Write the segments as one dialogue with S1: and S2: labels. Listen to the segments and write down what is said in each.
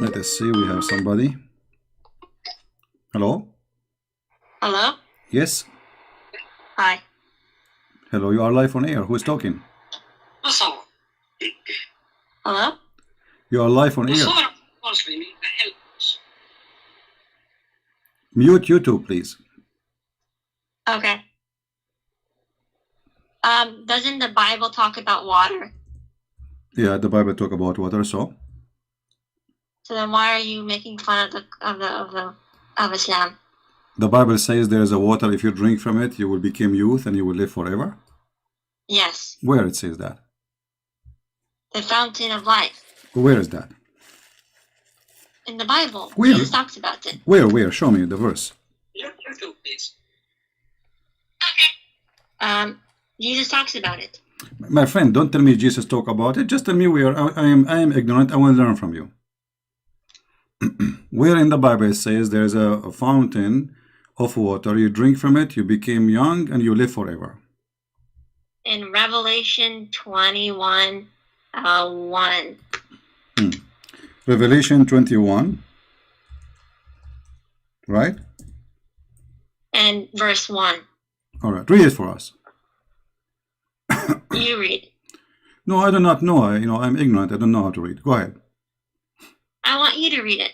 S1: Let us see, we have somebody. Hello?
S2: Hello?
S1: Yes?
S2: Hi.
S1: Hello, you are live on air. Who is talking?
S2: Hello?
S1: You are live on air. Mute YouTube, please.
S2: Okay. Doesn't the Bible talk about water?
S1: Yeah, the Bible talk about water, so?
S2: So then why are you making fun of Islam?
S1: The Bible says there is a water, if you drink from it, you will become youth and you will live forever?
S2: Yes.
S1: Where it says that?
S2: The fountain of life.
S1: Where is that?
S2: In the Bible.
S1: Where?
S2: Jesus talks about it.
S1: Where? Show me the verse.
S2: YouTube, please. Okay. Jesus talks about it.
S1: My friend, don't tell me Jesus talk about it. Just tell me where. I am ignorant. I want to learn from you. Where in the Bible it says there is a fountain of water, you drink from it, you become young, and you live forever?
S2: In Revelation 21, 1.
S1: Revelation 21, right?
S2: And verse 1.
S1: All right, read it for us.
S2: You read.
S1: No, I do not know. I'm ignorant. I don't know how to read. Go ahead.
S2: I want you to read it.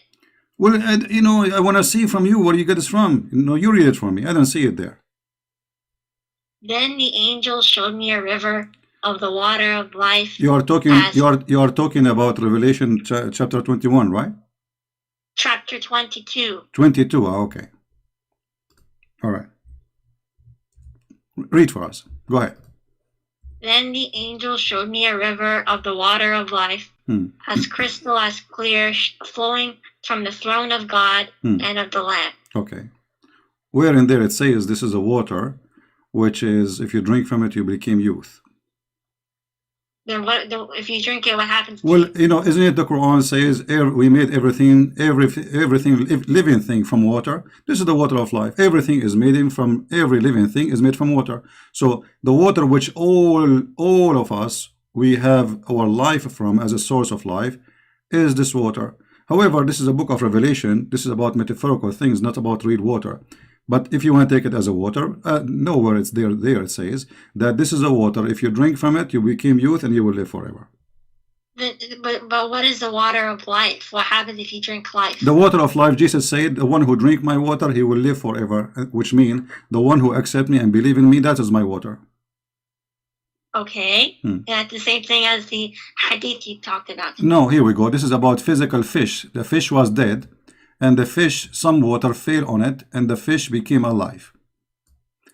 S1: Well, I want to see from you where you get this from. You read it for me. I don't see it there.
S2: Then the angel showed me a river of the water of life.
S1: You are talking. You are talking about Revelation chapter 21, right?
S2: Chapter 22.
S1: 22. Okay. All right. Read for us. Go ahead.
S2: Then the angel showed me a river of the water of life, as crystal, as clear, flowing from the throne of God and of the Lamb.
S1: Okay. Where in there it says this is a water, which is, if you drink from it, you become youth.
S2: Then if you drink it, what happens?
S1: Well, isn't it the Quran says we made everything living thing from water? This is the water of life. Everything is made from, every living thing is made from water. So the water which all of us, we have our life from as a source of life is this water. However, this is a book of Revelation. This is about metaphorical things, not about real water. But if you want to take it as a water, nowhere it's there it says that this is a water. If you drink from it, you become youth and you will live forever.
S2: But what is the water of life? What happens if you drink life?
S1: The water of life, Jesus said, the one who drink my water, he will live forever, which means the one who accept me and believe in me, that is my water.
S2: Okay. And that's the same thing as the hadith you talked about.
S1: No, here we go. This is about physical fish. The fish was dead. And the fish, some water fell on it, and the fish became alive.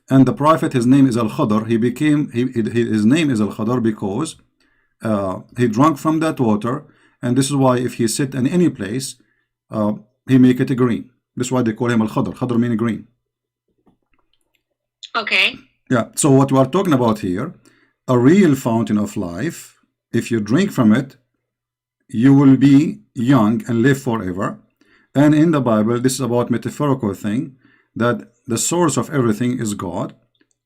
S1: And the prophet, his name is Al-Khadr. His name is Al-Khadr because he drank from that water, and this is why if he sit in any place, he make it green. This is why they call him Al-Khadr. Khadr meaning green.
S2: Okay.
S1: Yeah. So what we are talking about here, a real fountain of life. If you drink from it, you will be young and live forever. And in the Bible, this is about metaphorical thing, that the source of everything is God.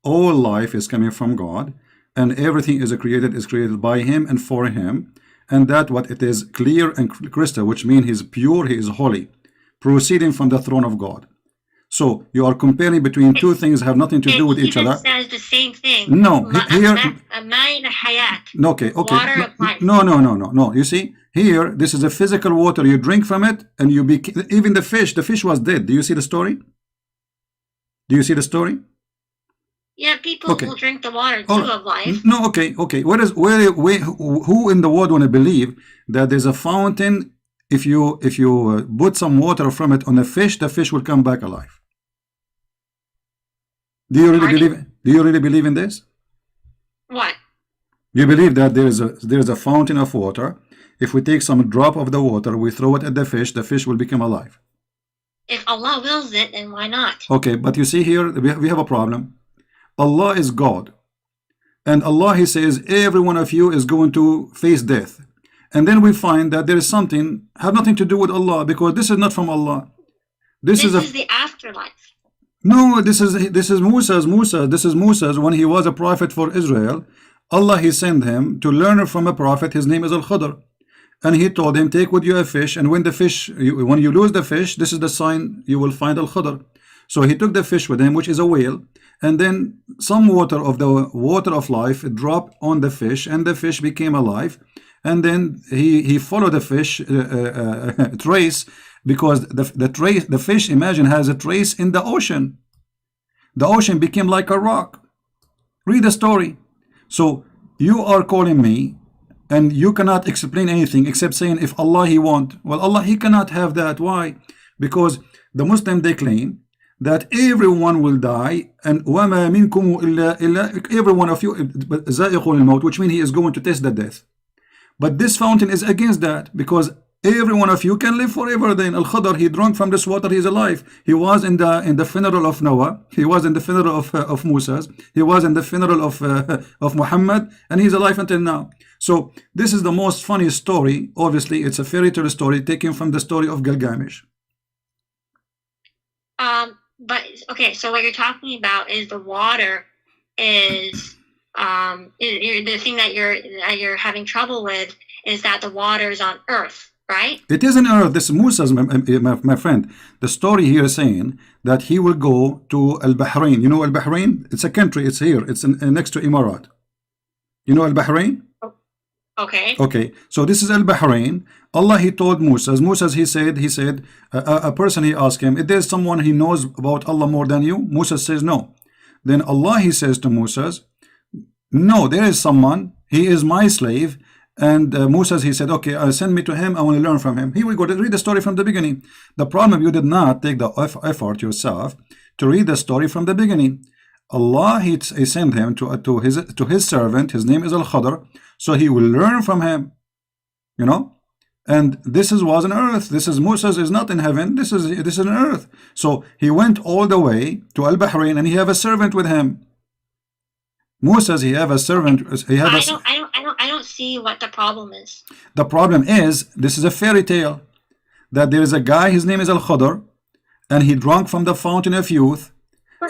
S1: All life is coming from God, and everything is created by Him and for Him. And that what it is clear and crystal, which means He's pure, He is holy, proceeding from the throne of God. So you are comparing between two things have nothing to do with each other.
S2: It says the same thing.
S1: No, here. Okay.
S2: Water of life.
S1: No. You see, here, this is a physical water. You drink from it, and you become. Even the fish was dead. Do you see the story? Do you see the story?
S2: Yeah, people will drink the water too of life.
S1: No, okay. Who in the world want to believe that there's a fountain? If you put some water from it on a fish, the fish will come back alive. Do you really believe in this?
S2: What?
S1: You believe that there is a fountain of water. If we take some drop of the water, we throw it at the fish will become alive.
S2: If Allah wills it, then why not?
S1: Okay, but you see here, we have a problem. Allah is God. And Allah, He says, every one of you is going to face death. And then we find that there is something, have nothing to do with Allah, because this is not from Allah. This is
S2: the afterlife.
S1: No, this is Musa's. This is Musa's when he was a prophet for Israel. Allah, He sent him to learn from a prophet. His name is Al-Khadr. And he told him, take with you a fish, and when when you lose the fish, this is the sign you will find Al-Khadr. So he took the fish with him, which is a whale, and then some water of the water of life dropped on the fish, and the fish became alive. And then he followed the fish trace, because the fish, imagine, has a trace in the ocean. The ocean became like a rock. Read the story. So you are calling me, and you cannot explain anything except saying, if Allah He want. Well, Allah He cannot have that. Why? Because the Muslim, they claim that everyone will die, and وَمَا مِنْكُمْ إِلَّا every one of you ذَائِقُ الْمَوْتِ, which means he is going to taste the death. But this fountain is against that, because every one of you can live forever. Then Al-Khadr, he drank from this water, he is alive. He was in the funeral of Noah, he was in the funeral of Moses, he was in the funeral of Muhammad, and he's alive until now. So this is the most funny story. Obviously it's a fairy tale story taken from the story of Gilgamesh.
S2: But okay, so what you're talking about is the water is the thing that you're having trouble with is that the water is on earth, right? It
S1: is on earth. This is Musa's, my friend. The story here is saying that he will go to Al-Bahrain. You know Al-Bahrain? It's a country. It's here. It's next to Emirat. You know Al-Bahrain?
S2: Okay.
S1: Okay. So this is Al-Bahrain. Allah, he told Musa, he said, a person, he asked him, is there someone he knows about Allah more than you? Musa says no. Then Allah, he says to Musa, no, there is someone, he is my slave. And Musa, he said, okay, send me to him, I want to learn from him. Here we go, read the story from the beginning. The problem, you did not take the effort yourself to read the story from the beginning. Allah, he sent him to his servant, his name is Al-Khadr, so he will learn from him, you know. And this was on earth. This is Musa is not in heaven. This is on earth. So he went all the way to Al-Bahrain, and he have a servant with him. Musa, he have a servant.
S2: I don't see what the problem is.
S1: The problem is, this is a fairy tale, that there is a guy, his name is Al-Khadr, and he drank from the fountain of youth.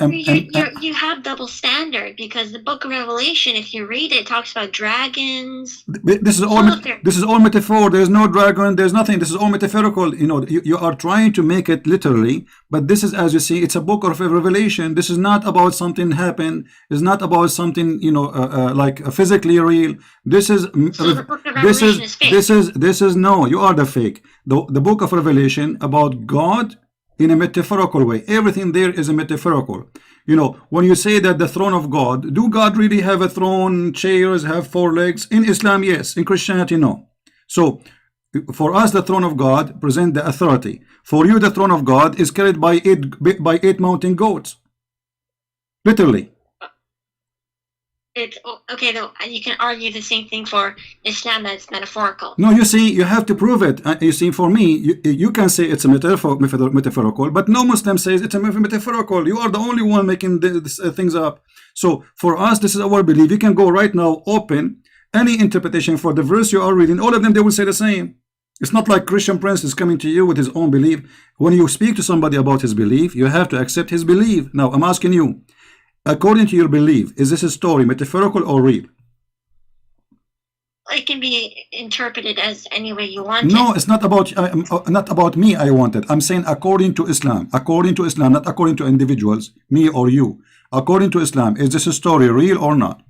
S2: You have double standard, because the book of Revelation, if you read it, talks about dragons.
S1: This is all metaphor. There's no dragon, there's nothing. This is all metaphorical. You know, you are trying to make it literally, but this is, as you see, it's a book of Revelation. This is not about something happened. It's not about something, you know, like physically real. This is no, you are the fake. The book of Revelation about God in a metaphorical way. Everything there is a metaphorical. You know, when you say that the throne of God, do God really have a throne, chairs, have 4 legs? In Islam, yes. In Christianity, no. So for us, the throne of God present the authority. For you, the throne of God is carried by eight mountain goats. Literally.
S2: It's okay, though. You can argue the same thing for Islam, that it's metaphorical.
S1: No, you see, you have to prove it. You see, for me, you can say it's a metaphorical, but no Muslim says it's a metaphorical. You are the only one making these things up. So for us, this is our belief. You can go right now, open any interpretation for the verse you are reading. All of them, they will say the same. It's not like Christian Prince is coming to you with his own belief. When you speak to somebody about his belief, you have to accept his belief. Now, I'm asking you, according to your belief, is this a story metaphorical or real?
S2: It can be interpreted as any way you want.
S1: No, it's not about me. I want it. I'm saying according to Islam. According to Islam, not according to individuals, me or you. According to Islam, is this a story real or not?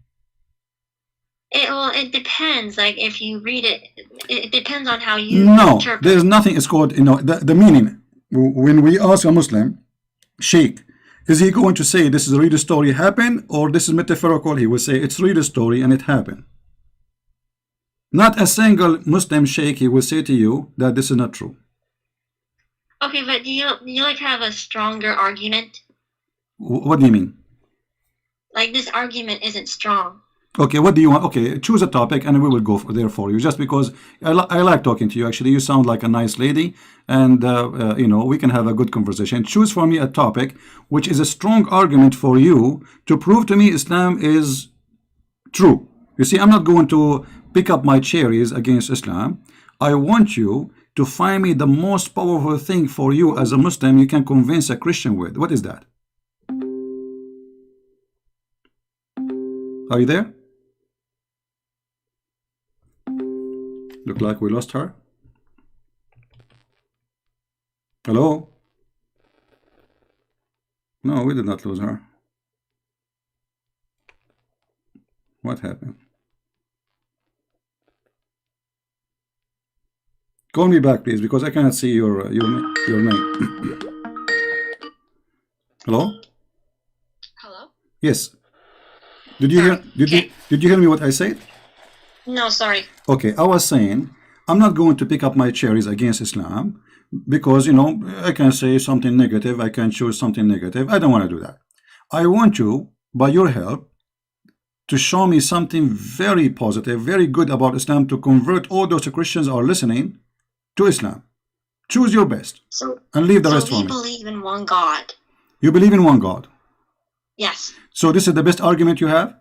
S2: It depends. Like, if you read it, it depends on how you interpret.
S1: There's nothing. It's called, you know, the meaning. When we ask a Muslim, Sheikh, is he going to say this is a real story happened, or this is metaphorical? He will say it's real story and it happened. Not a single Muslim sheikh, he will say to you that this is not true.
S2: Okay, but do you like have a stronger argument?
S1: What do you mean?
S2: Like, this argument isn't strong.
S1: Okay, what do you want? Okay, choose a topic and we will go there for you. Just because I like talking to you. Actually, you sound like a nice lady, and you know, we can have a good conversation. Choose for me a topic which is a strong argument for you to prove to me Islam is true. You see, I'm not going to pick up my cherries against Islam. I want you to find me the most powerful thing for you as a Muslim you can convince a Christian with. What is that? Are you there? Look like we lost her. Hello? No, we did not lose her. What happened? Call me back, please, because I cannot see your name. Hello?
S2: Hello?
S1: Yes. Did you
S2: Sorry.
S1: hear? Did you hear me what I said?
S2: No, sorry.
S1: Okay, I was saying I'm not going to pick up my cherries against Islam because, you know, I can say something negative, I can choose something negative. I don't want to do that. I want you, by your help, to show me something very positive, very good about Islam to convert all those Christians who are listening to Islam. Choose your best and leave the rest for me.
S2: We believe in one God.
S1: You believe in one God?
S2: Yes.
S1: So this is the best argument you have?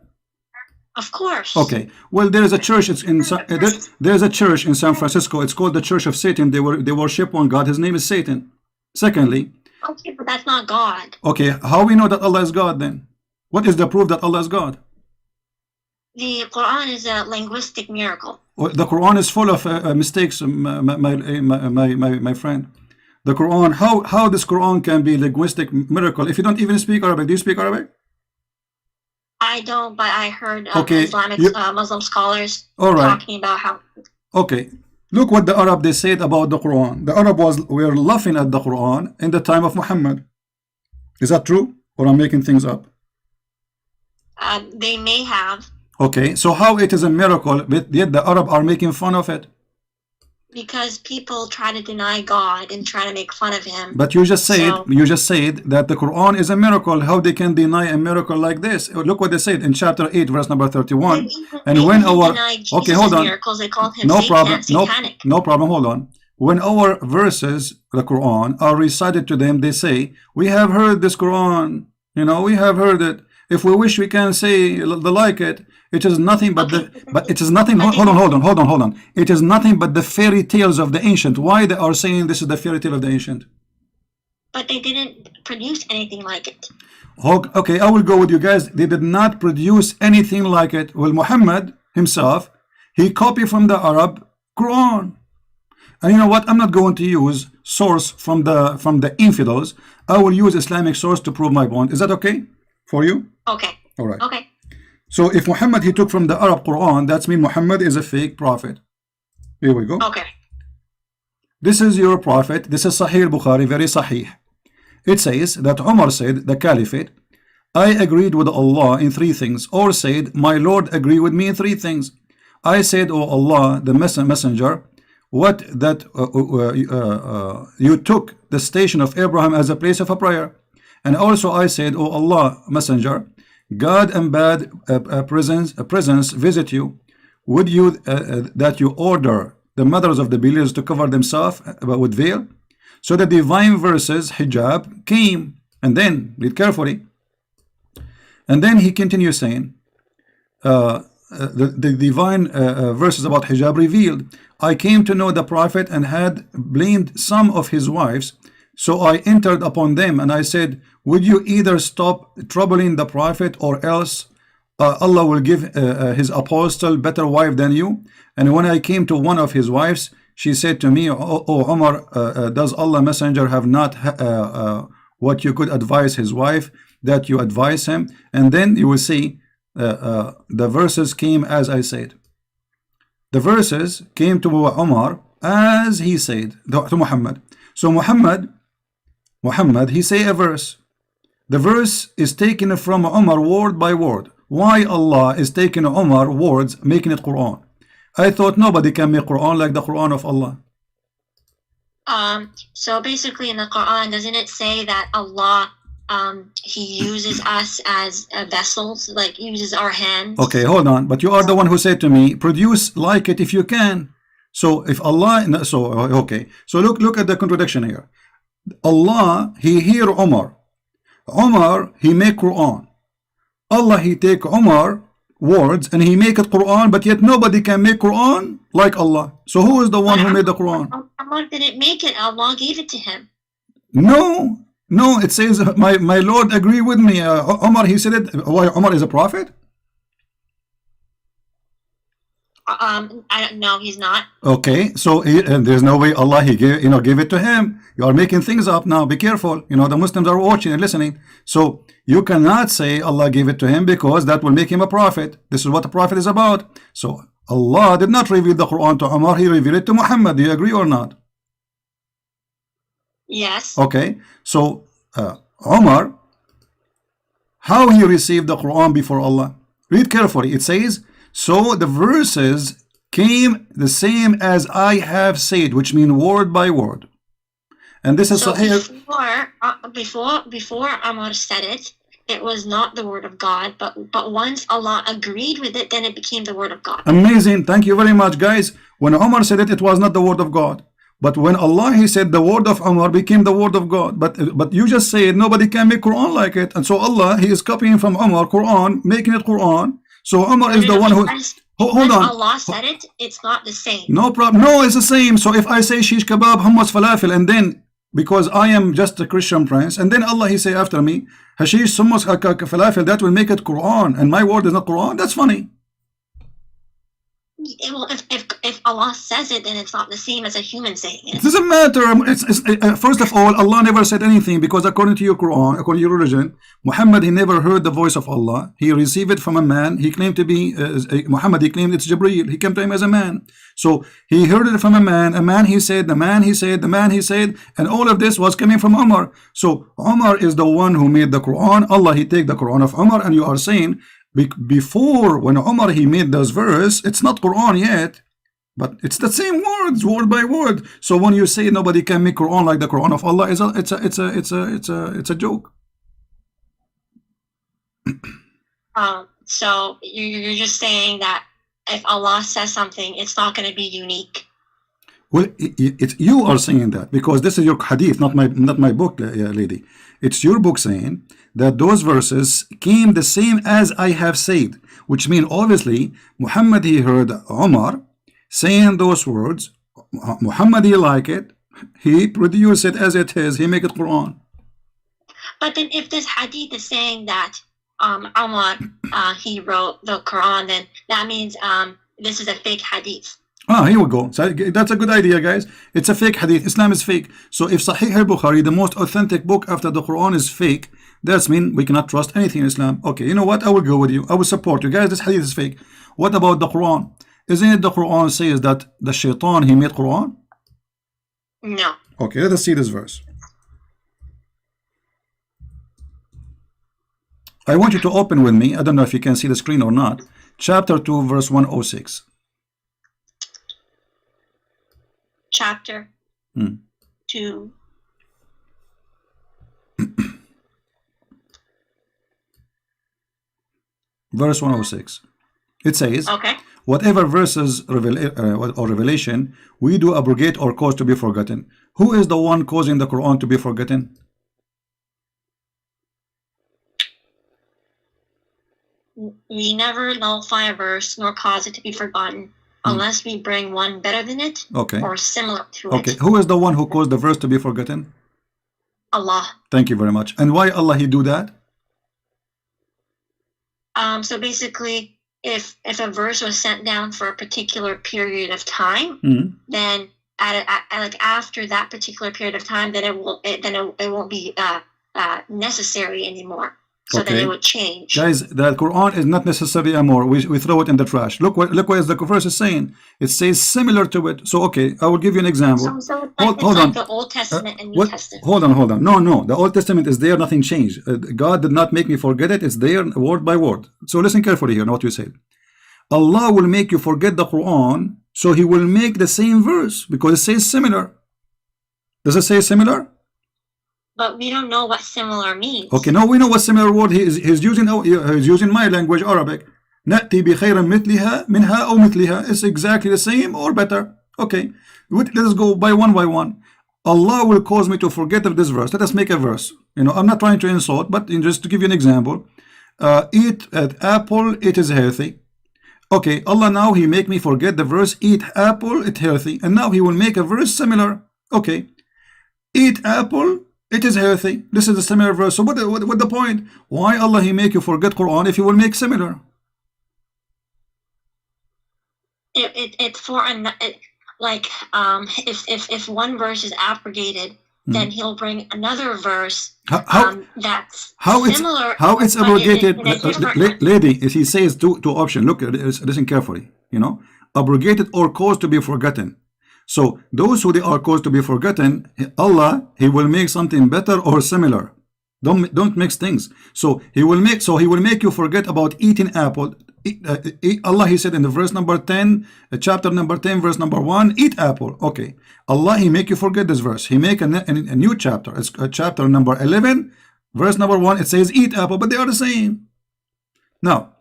S2: Of course.
S1: Okay. Well, there is a church. There's a church in San Francisco. It's called the Church of Satan. They worship one God. His name is Satan. Secondly.
S2: Okay, but that's not God.
S1: Okay. How we know that Allah is God then? What is the proof that Allah is God?
S2: The Quran is a linguistic miracle.
S1: Well, the Quran is full of mistakes, my friend. The Quran. How this Quran can be linguistic miracle if you don't even speak Arabic? Do you speak Arabic?
S2: I don't, but I heard
S1: Okay.
S2: Muslim scholars
S1: All right.
S2: talking about how.
S1: Okay. Look what the Arab they said about the Quran. The Arab were laughing at the Quran in the time of Muhammad. Is that true? Or I'm making things up?
S2: They may have.
S1: Okay. So how it is a miracle, but yet the Arab are making fun of it?
S2: Because people try to deny God and try to make fun of him.
S1: But you just said that the Quran is a miracle. How they can deny a miracle like this? Look what they said in chapter 8, verse number 31. And when our okay, hold on.
S2: Miracles, they called him
S1: No problem.
S2: satanic.
S1: No problem. Hold on. When our verses, the Quran, are recited to them, they say, "We have heard this Quran. You know, we have heard it. If we wish, we can say the like it. It is nothing but it is nothing. Hold on. It is nothing but the fairy tales of the ancient. Why they are saying this is the fairy tale of the ancient?
S2: But they didn't produce anything like it.
S1: Okay, I will go with you guys. They did not produce anything like it. Well, Muhammad himself, he copied from the Arab Quran. And you know what? I'm not going to use source from the infidels. I will use Islamic source to prove my point. Is that okay for you?
S2: Okay.
S1: All right.
S2: Okay.
S1: So if Muhammad he took from the Arab Quran, that's mean Muhammad is a fake prophet. Here we go.
S2: Okay.
S1: This is your prophet. This is Sahih al-Bukhari, very Sahih. It says that Umar said, the Caliphate, I agreed with Allah in 3 things, or said, my Lord agreed with me in 3 things. I said, O Allah, the messenger, what that you took the station of Abraham as a place of a prayer. And also I said, O Allah, messenger, God and bad presence visit you. Would you that you order the mothers of the believers to cover themselves with veil? So the divine verses hijab came, and then read carefully. And then he continues saying, the divine verses about hijab revealed. I came to know the prophet and had blamed some of his wives. So I entered upon them and I said, would you either stop troubling the prophet or else Allah will give his apostle better wife than you? And when I came to one of his wives, she said to me, O Umar, does Allah messenger have not what you could advise his wife that you advise him? And then you will see the verses came as I said. The verses came to Umar as he said to Muhammad. So Muhammad, he say a verse. The verse is taken from Umar word by word. Why Allah is taking Umar words, making it Quran? I thought nobody can make Quran like the Quran of Allah.
S2: So basically in the Quran, doesn't it say that Allah, he uses us as vessels, like uses our hands?
S1: Okay, hold on. But you are the one who said to me, produce like it if you can. So if Allah, okay. So look at the contradiction here. Allah, he hear Umar. Umar, he make Quran. Allah, he take Umar words and he make it Quran, but yet nobody can make Quran like Allah. So who is the one who made the Quran?
S2: Allah didn't make it. Allah gave it to him.
S1: No, it says my Lord agree with me. Umar, he said it. Why Umar is a prophet?
S2: I don't know. He's not.
S1: Okay, so and there's no way Allah he gave it to him. You are making things up now. Be careful. The Muslims are watching and listening. So you cannot say Allah gave it to him because that will make him a prophet. This is what a prophet is about. So Allah did not reveal the Quran to Umar. He revealed it to Muhammad. Do you agree or not?
S2: Yes.
S1: Okay. So Umar, how he received the Quran before Allah? Read carefully. It says, so the verses came the same as I have said, which mean word by word. And this is
S2: So
S1: Sahih.
S2: before Amr said it, it was not the word of God, but once Allah agreed with it, then it became the word of God.
S1: Amazing. Thank you very much, guys. When Umar said it, it was not the word of God. But when Allah he said the word of Umar became the word of God. But you just said nobody can make Quran like it. And so Allah he is copying from Umar Quran, making it Quran. So Umar is the one who hold on.
S2: Allah said it, it's not the same.
S1: No problem. No, it's the same. So if I say shish kebab, hummus, falafel, and then because I am just a Christian prince, and then Allah he say after me, hashish, hummus, falafel, that will make it Quran, and my word is not Quran. That's funny.
S2: Well, if Allah says it, then it's not the same as a human saying
S1: It
S2: it.
S1: doesn't matter. First of all, Allah never said anything because according to your Quran, according to your religion, Muhammad he never heard the voice of Allah. He received it from a man. He claimed to be Muhammad. He claimed it's Jibreel. He came to him as a man. So he heard it from a man. A man he said. The man he said. The man he said. And all of this was coming from Umar. So Umar is the one who made the Quran. Allah he take the Quran of Umar, and you are saying before when Umar he made those verse, it's not Quran yet. But it's the same words, word by word. So when you say nobody can make Quran like the Quran of Allah, it's a joke.
S2: So you're just saying that if Allah says something, it's not going to be unique.
S1: Well, you are saying that because this is your hadith, not my book, lady. It's your book saying that those verses came the same as I have said, which means obviously Muhammad he heard Umar saying those words. Muhammad he like it. He produced it as it is. He make it Quran.
S2: But then if this hadith is saying that Umar he wrote the Quran, then that means this is a fake hadith.
S1: Here we go. So that's a good idea, guys. It's a fake hadith. Islam is fake. So if Sahih al-Bukhari, the most authentic book after the Quran, is fake, that's mean we cannot trust anything in Islam. Okay, you know what? I will go with you. I will support you, guys. This hadith is fake. What about the Quran? Isn't it the Quran says that the shaitan he made Quran?
S2: No.
S1: Okay, let us see this verse. I want you to open with me. I don't know if you can see the screen or not. Chapter 2, verse 106.
S2: Chapter 2.
S1: Verse 106. It says,
S2: Okay.
S1: whatever verses or revelation we do abrogate or cause to be forgotten. Who is the one causing the Quran to be forgotten?
S2: We never nullify a verse nor cause it to be forgotten unless we bring one better than it or similar to
S1: Okay,
S2: it.
S1: who is the one who caused the verse to be forgotten?
S2: Allah.
S1: Thank you very much. And why Allah he do that?
S2: So basically, if a verse was sent down for a particular period of time, then like after that particular period of time, then it won't be necessary anymore. So then it would change.
S1: Guys, the Quran is not necessary anymore. We throw it in the trash. Look what the verse is saying. It says similar to it. So okay, I will give you an example.
S2: So it's like the Old Testament and New Testament.
S1: Hold on. No. The Old Testament is there, nothing changed. God did not make me forget it. It's there word by word. So listen carefully here, what we said. Allah will make you forget the Quran, so he will make the same verse because it says similar. Does it say similar?
S2: But we don't know what similar means.
S1: Okay, now we know what similar word he's using my language, Arabic. نأتي بخير مثلها منها أو مثلها. It's exactly the same or better. Okay, let us go by one. Allah will cause me to forget of this verse. Let us make a verse. I'm not trying to insult, but just to give you an example. Eat an apple, it is healthy. Okay, Allah now he make me forget the verse eat apple, it's healthy. And now he will make a verse similar. Okay, eat apple, it is healthy. This is a similar verse. So what the point? Why Allah he make you forget Quran if he will make similar?
S2: it's for like if one verse is abrogated, then he'll bring another verse that's similar.
S1: How it's abrogated,
S2: in a different
S1: lady? If he says two options, look, listen carefully. You know, abrogated or caused to be forgotten. So those who they are caused to be forgotten, Allah, He will make something better or similar. Don't mix things. So He will make you forget about eating apple. Allah, He said in the verse number 10, chapter number 10, verse number 1, eat apple. Okay, Allah, He make you forget this verse. He make a new chapter. It's chapter number 11, verse number 1. It says eat apple, but they are the same. Now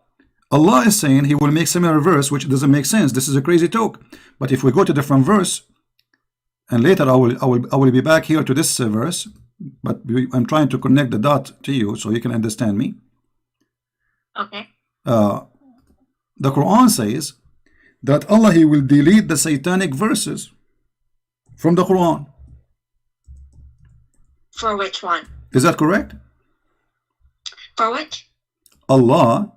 S1: Allah is saying He will make similar verse, which doesn't make sense. This is a crazy talk. But if we go to different verse, and later I will be back here to this verse, but I'm trying to connect the dot to you so you can understand me.
S2: Okay.
S1: The Quran says that Allah, He will delete the satanic verses from the Quran.
S2: For which one?
S1: Is that correct?
S2: For which?
S1: Allah,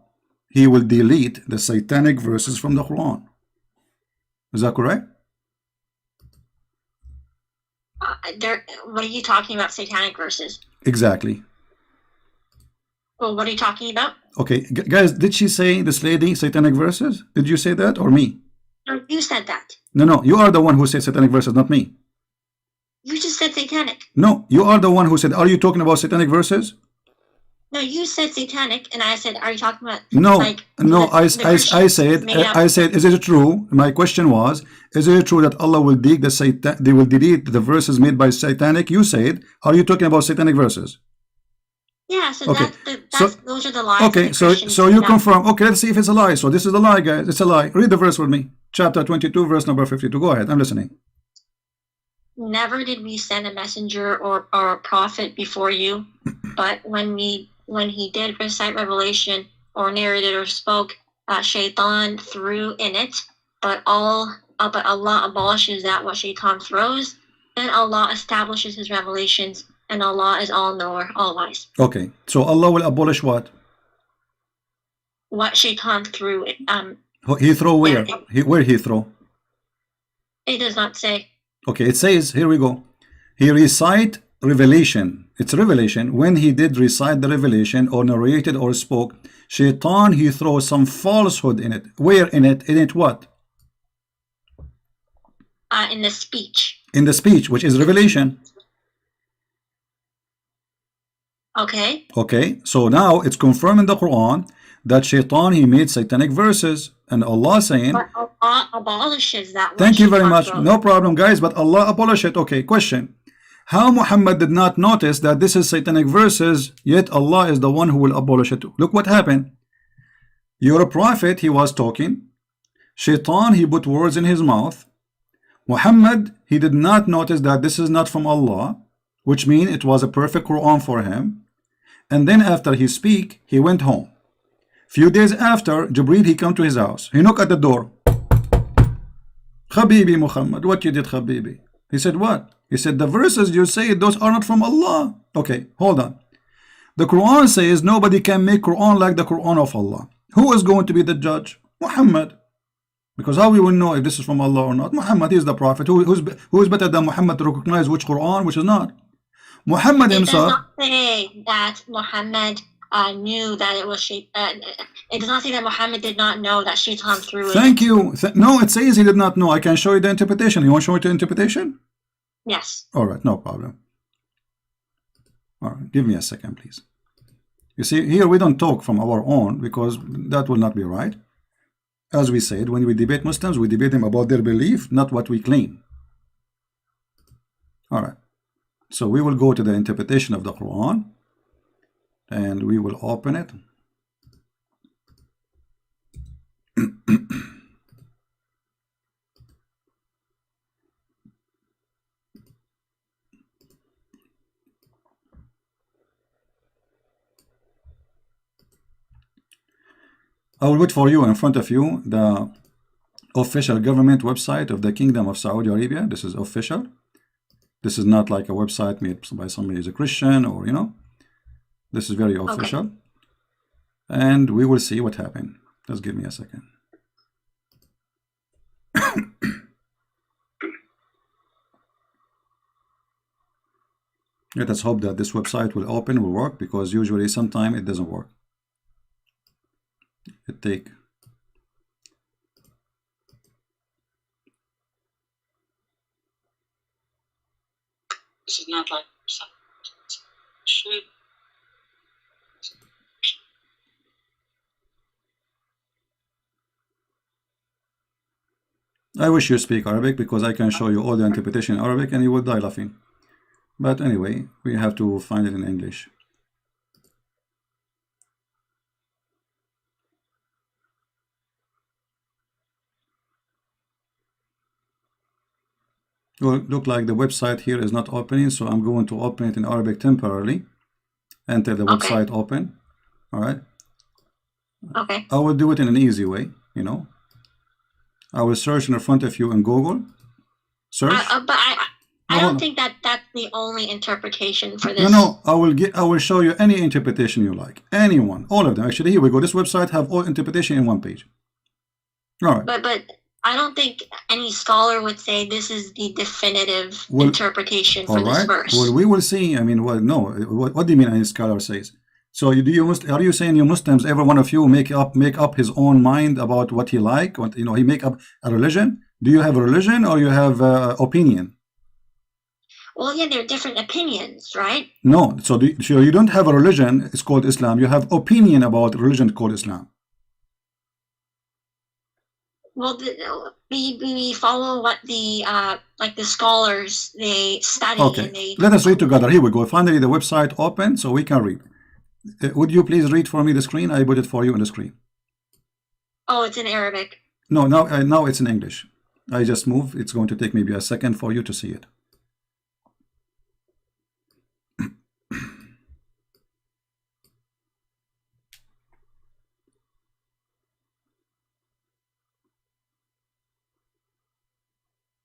S1: He will delete the satanic verses from the Quran. Is that correct?
S2: What are you talking about, satanic verses?
S1: Exactly.
S2: Well, what are you talking about?
S1: Okay, guys, did she say, this lady, satanic verses? Did you say that or me?
S2: No, you said that.
S1: No, you are the one who said satanic verses, not me.
S2: You just said satanic.
S1: No, you are the one who said, are you talking about satanic verses?
S2: No, you said satanic, and I said, are you talking about?
S1: No,
S2: like,
S1: no. I said, is it true? My question was, is it true that Allah will delete the verses made by satanic? You said, are you talking about satanic verses?
S2: Yeah, so
S1: okay.
S2: Those are the lies.
S1: Okay, so you confirm. Okay, let's see if it's a lie. So this is a lie, guys. It's a lie. Read the verse with me. Chapter 22, verse number 52. Go ahead. I'm listening.
S2: Never did we send a messenger or a prophet before you, but when he did recite revelation or narrated or spoke, Shaitan threw in it, but Allah abolishes that what Shaitan throws, and Allah establishes His revelations, and Allah is all knower, all wise.
S1: Okay, so Allah will abolish what?
S2: What Shaitan threw.
S1: He throw where? Where he throw?
S2: It does not say.
S1: Okay, it says, here we go. He recite revelation. It's revelation. When he did recite the revelation or narrated or spoke, Shaitan, he throws some falsehood in it. Where in it? In it what?
S2: In the speech.
S1: In the speech, which is revelation.
S2: Okay.
S1: Okay, so now it's confirmed in the Quran that Shaitan, he made satanic verses, and Allah saying,
S2: but Allah abolishes that.
S1: Thank you very much. No problem, guys, but Allah abolished it. Okay, question. How Muhammad did not notice that this is satanic verses, yet Allah is the one who will abolish it? Look what happened. You're a prophet, he was talking. Shaitan, he put words in his mouth. Muhammad, he did not notice that this is not from Allah, which means it was a perfect Quran for him. And then after he speak, he went home. Few days after, Jibreel, he come to his house. He knocked at the door. Habibi Muhammad, what you did, Habibi? He said, what? He said, the verses you say, those are not from Allah. Okay, hold on. The Quran says nobody can make Quran like the Quran of Allah. Who is going to be the judge? Muhammad. Because how we will know if this is from Allah or not? Muhammad is the prophet. Who is better than Muhammad to recognize which Quran, which is not? Muhammad himself.
S2: It does not say that Muhammad knew that it was Shaitan. It does not say that Muhammad did not know that Shaitan threw it.
S1: Thank you. No, it says he did not know. I can show you the interpretation. You want to show you the interpretation?
S2: Yes.
S1: All right, no problem. All right, give me a second, please. You see, here we don't talk from our own because that will not be right. As we said, when we debate Muslims, we debate them about their belief, not what we claim. All right. So we will go to the interpretation of the Quran and we will open it. I will put for you in front of you the official government website of the Kingdom of Saudi Arabia. This is official. This is not like a website made by somebody who's a Christian or, you know. This is very official. Okay. And we will see what happened. Just give me a second. Let us hope that this website will open, will work, because usually sometimes it doesn't work. It take.
S3: This is not like should.
S1: I wish you speak Arabic, because I can show you all the interpretation in Arabic and you will die laughing. But anyway, we have to find it in English. Well, look like the website here is not opening, so I'm going to open it in Arabic temporarily until the website open. All right.
S2: Okay.
S1: I will do it in an easy way, you know. I will search in front of you in Google. Search.
S2: But I don't think that that's the only interpretation for this.
S1: No, I will show you any interpretation you like. Anyone, all of them. Actually, here we go. This website have all interpretation in one page. All right.
S2: But I don't think any scholar would say this is the definitive interpretation for this verse.
S1: Well, we will see. I mean, well, no. What do you mean any scholar says? So are you saying you Muslims, every one of you make up his own mind about what he like? What, you know, he make up a religion? Do you have a religion or you have opinion?
S2: Well, yeah, there are different opinions, right?
S1: No. So you don't have a religion. It's called Islam. You have opinion about religion called Islam.
S2: Well, we follow what the like the scholars they study.
S1: Okay.
S2: And they.
S1: Let us read together. Here we go. Finally, the website open, so we can read. Would you please read for me the screen? I put it for you on the screen.
S2: Oh, it's in Arabic.
S1: No, now it's in English. I just moved. It's going to take maybe a second for you to see it.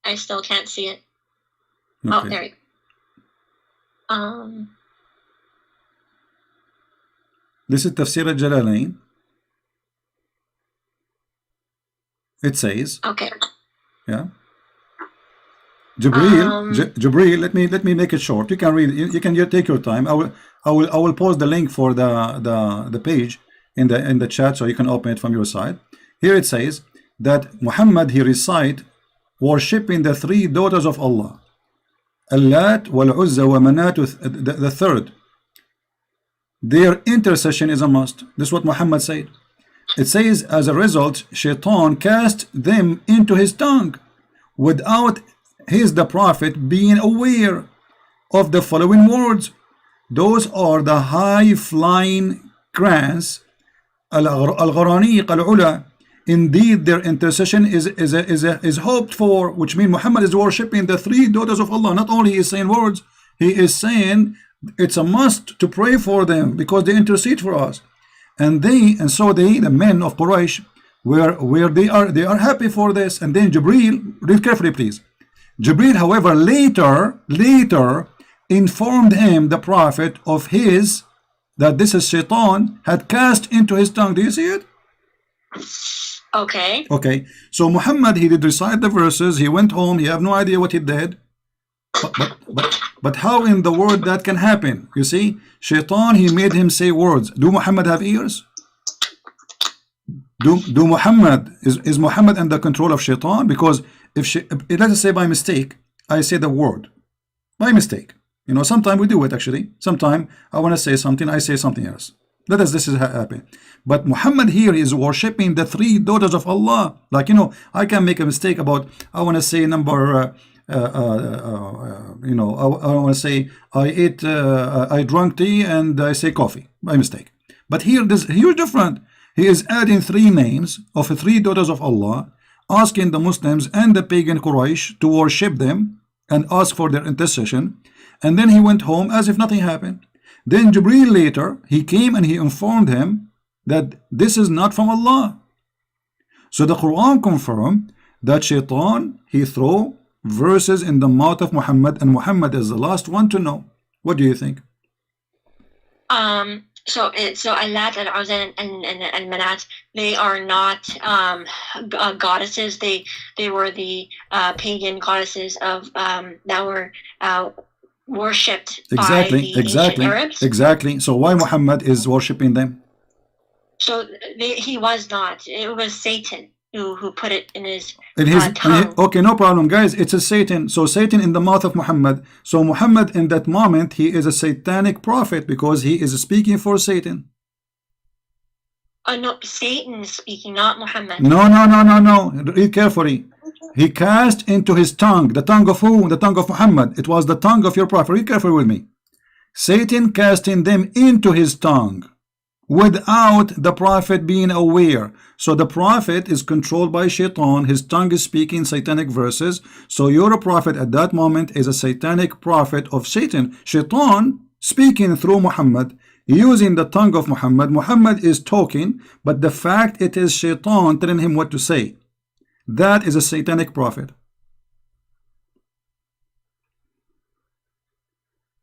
S2: I still can't see it.
S1: Okay.
S2: Oh, there you go.
S1: This is Tafsir al-Jalalain. It says,
S2: okay.
S1: Yeah. Jibril, let me make it short. You can read. You can take your time. I will post the link for the page in the chat, so you can open it from your side. Here it says that Muhammad, he recite worshipping the three daughters of Allah, Allat wal Uzza wa Manat, the third. Their intercession is a must. This is what Muhammad said. It says, as a result, Shaitan cast them into his tongue without the prophet being aware of the following words. Those are the high-flying crans, al-gharaniq al-ula. Indeed, their intercession is hoped for, which means Muhammad is worshipping the three daughters of Allah. Not only is saying words, he is saying it's a must to pray for them because they intercede for us. And so the men of Quraysh, where they are happy for this. And then Jibril, read carefully please. Jibril, however, later informed him, the prophet, of that this is Shaitan had cast into his tongue. Do you see it?
S2: Okay.
S1: Okay. So Muhammad, he did recite the verses. He went home. He have no idea what he did. But how in the world that can happen? You see, Shaitan, he made him say words. Do Muhammad have ears? Do Muhammad, is Muhammad under control of Shaitan? Because if let us say by mistake, I say the word by mistake. You know, sometimes we do it actually. Sometimes I want to say something, I say something else. This is happen. But Muhammad here is worshipping the three daughters of Allah. Like, you know, I can make a mistake about, I want to say number, you know, I want to say I drank tea and I say coffee by mistake. But here, this huge different. He is adding three names of the three daughters of Allah, asking the Muslims and the pagan Quraysh to worship them and ask for their intercession. And then he went home as if nothing happened. Then Jibreel later, he came and he informed him that this is not from Allah. So the Quran confirmed that Shaitan, he threw verses in the mouth of Muhammad, and Muhammad is the last one to know. What do you think?
S2: So Allat and Uzza and Manat, they are not goddesses. They were the pagan goddesses of that were worshipped by the ancient Arabs.
S1: Exactly. So why Muhammad is worshipping them?
S2: So he was not. It was Satan who put it in his tongue.
S1: Okay, no problem, guys. It's a Satan. So Satan in the mouth of Muhammad. So Muhammad in that moment, he is a satanic prophet because he is speaking for Satan.
S2: No, Satan is speaking, not Muhammad.
S1: No. Read carefully. He cast into his tongue. The tongue of who? The tongue of Muhammad. It was the tongue of your prophet. Read carefully with me. Satan casting them into his tongue without the prophet being aware. So the prophet is controlled by Shaitan. His tongue is speaking satanic verses. So your prophet at that moment is a satanic prophet of Satan. Shaitan speaking through Muhammad, using the tongue of Muhammad. Muhammad is talking, but the fact it is Shaitan telling him what to say. That is a satanic prophet.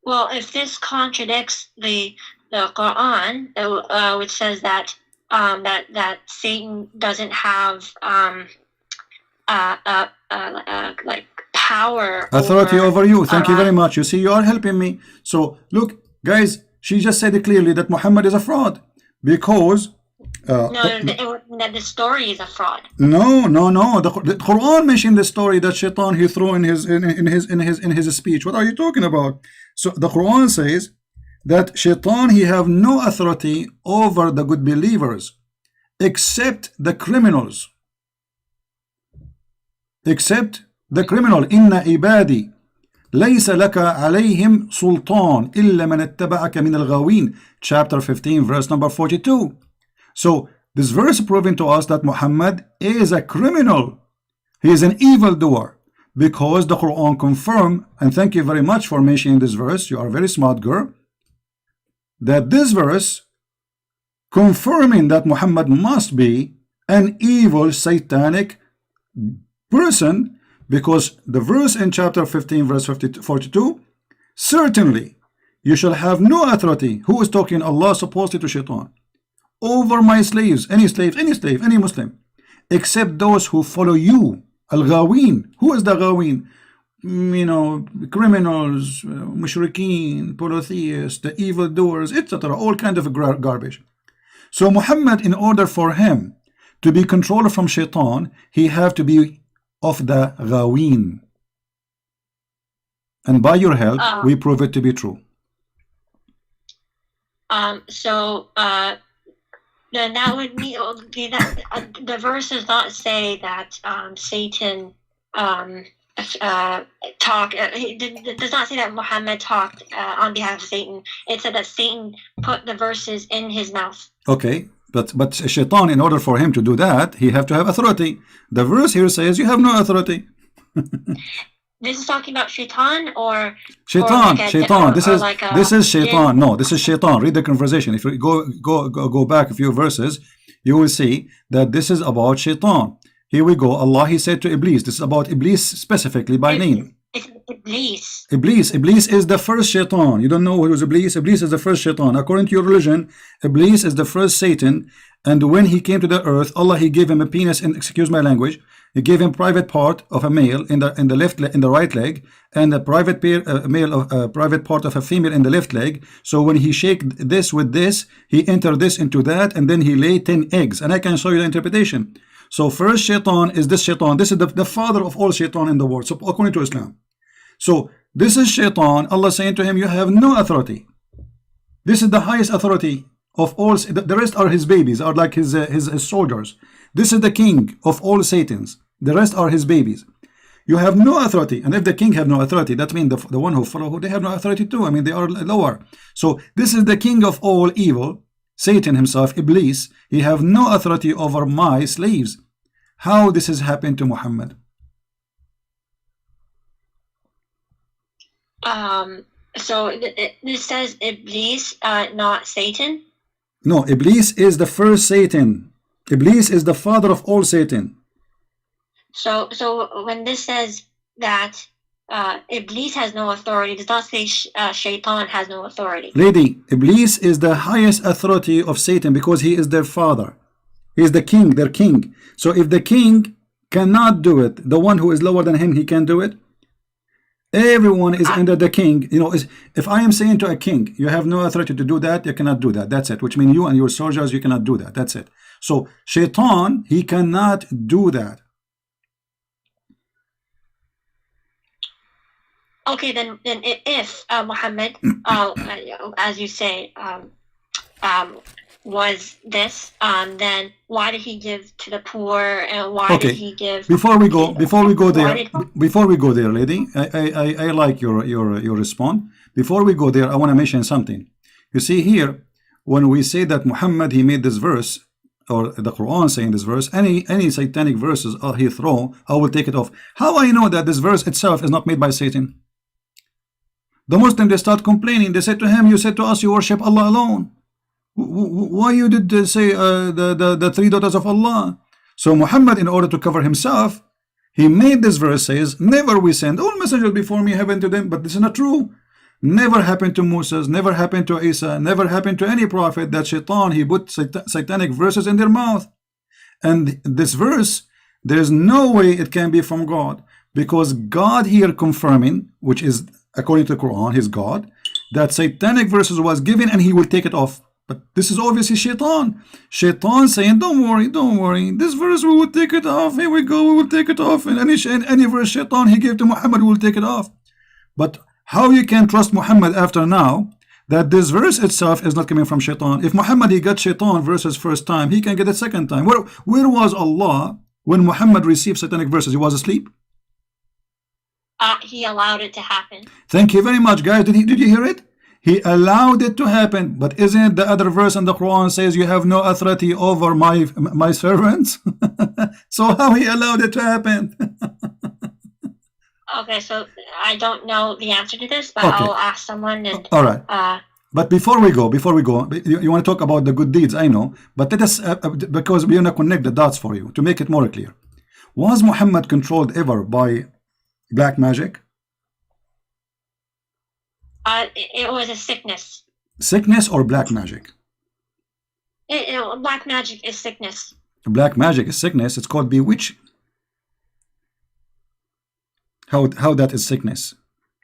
S2: Well, if this contradicts the Quran, which says that that Satan doesn't have like power,
S1: authority over you. Thank you very much. You see, you are helping me. So look, guys, she just said it clearly that Muhammad is a fraud because
S2: that the story is a fraud.
S1: No. The Quran mentioned the story that Shaitan he threw in his speech. What are you talking about? So the Quran says that Shaitan he have no authority over the good believers except the criminals. Except the criminal. Inna ibadi ليس لك عليهم سلطان إلا من اتبعك من الغاوين. Chapter 15 verse number 42. So this verse proving to us that Muhammad is a criminal. He is an evildoer because the Quran confirm, and thank you very much for mentioning this verse. You are a very smart girl. That this verse confirming that Muhammad must be an evil satanic person, because the verse in chapter 15 verse 42, certainly you shall have no authority. Who is talking? Allah, supposedly to Shaitan, over my slaves, any slave, any Muslim, except those who follow you. Al-Ghaween. Who is the Ghaween? You know, criminals, mushrikeen, polytheists, the evildoers, etc. All kind of garbage. So Muhammad, in order for him to be controlled from Shaitan, he have to be of the Ghaween. And by your help, we prove it to be true.
S2: Then that would mean that the verse does not say that Satan talked. It does not say that Muhammad talked on behalf of Satan. It said that Satan put the verses in his mouth.
S1: Okay, but Shaitan, in order for him to do that, he have to have authority. The verse here says you have no authority.
S2: This is talking about Shaitan or
S1: Shaitan. This is Shaitan.
S2: Yeah.
S1: No, this is Shaitan. Read the conversation. If you go back a few verses, you will see that this is about Shaitan. Here we go. Allah, he said to Iblis. This is about Iblis specifically by name.
S2: It's Iblis.
S1: Iblis is the first Shaitan. You don't know who was Iblis? Iblis is the first Shaitan. According to your religion, Iblis is the first Satan. And when he came to the earth, Allah, he gave him a penis, and excuse my language, he gave him private part of a male in the right leg, and a private private part of a female in the left leg. So when he shake this with this, he enter this into that, and then he lay 10 eggs. And I can show you the interpretation. So first Shaitan is this Shaitan. This is the father of all Shaitan in the world, so according to Islam. So this is Shaitan. Allah saying to him, you have no authority. This is the highest authority of all. The rest are his babies, are like his soldiers. This is the king of all Satans. The rest are his babies. You have no authority. And if the king have no authority, that means the one who follow, they have no authority too. I mean, they are lower. So this is the king of all evil, Satan himself, Iblis. He have no authority over my slaves. How this has happened to Muhammad?
S2: So this says Iblis, not Satan.
S1: No, Iblis is the first Satan. Iblis is the father of all Satan.
S2: So when this says that Iblis has no authority. It does not say Shaitan has no authority.
S1: Lady, Iblis is the highest authority of Satan because he is their father. He is the king, their king. So if the king cannot do it, the one who is lower than him, he can do it. Everyone is under the king. You know, if I am saying to a king, you have no authority to do that, you cannot do that. That's it. Which means you and your soldiers, you cannot do that. That's it. So Shaitan, he cannot do that.
S2: Okay, then if Muhammad, as you say, was this, then why did he give to the poor, and why did he give?
S1: Before we go there, lady, I like your response. Before we go there, I want to mention something. You see here, when we say that Muhammad, he made this verse, or the Quran saying this verse, any satanic verses he throw, I will take it off. How I know that this verse itself is not made by Satan? The Muslims, they start complaining. They said to him, you said to us, you worship Allah alone. Why you did say the three daughters of Allah? So Muhammad, in order to cover himself, he made this verse says, never we send all messengers before me heaven to them. But this is not true. Never happened to Moses, never happened to Isa, never happened to any prophet that Shaitan, he put satanic verses in their mouth. And this verse, there's no way it can be from God, because God here confirming, which is according to the Quran, his God, that satanic verses was given and he will take it off. But this is obviously Shaitan. Shaitan saying, don't worry, this verse we will take it off. Here we go, we will take it off. And any verse Shaitan he gave to Muhammad, we will take it off. But how you can trust Muhammad after now that this verse itself is not coming from Shaitan? If Muhammad he got Shaitan verses first time, he can get it second time. Where was Allah when Muhammad received satanic verses? He was asleep.
S2: He allowed it to happen.
S1: Thank you very much, guys. Did you hear it? He allowed it to happen. But isn't it the other verse in the Quran says you have no authority over my servants? So how he allowed it to happen?
S2: Okay, so I don't know the answer to this, but
S1: Okay.
S2: I'll ask someone. And,
S1: all right. But before we go, you want to talk about the good deeds, I know. But let us, because we want to connect the dots for you to make it more clear. Was Muhammad controlled ever by black magic?
S2: It was a sickness.
S1: Sickness or black magic?
S2: Black magic is sickness.
S1: Black magic is sickness. It's called bewitching. How that is sickness?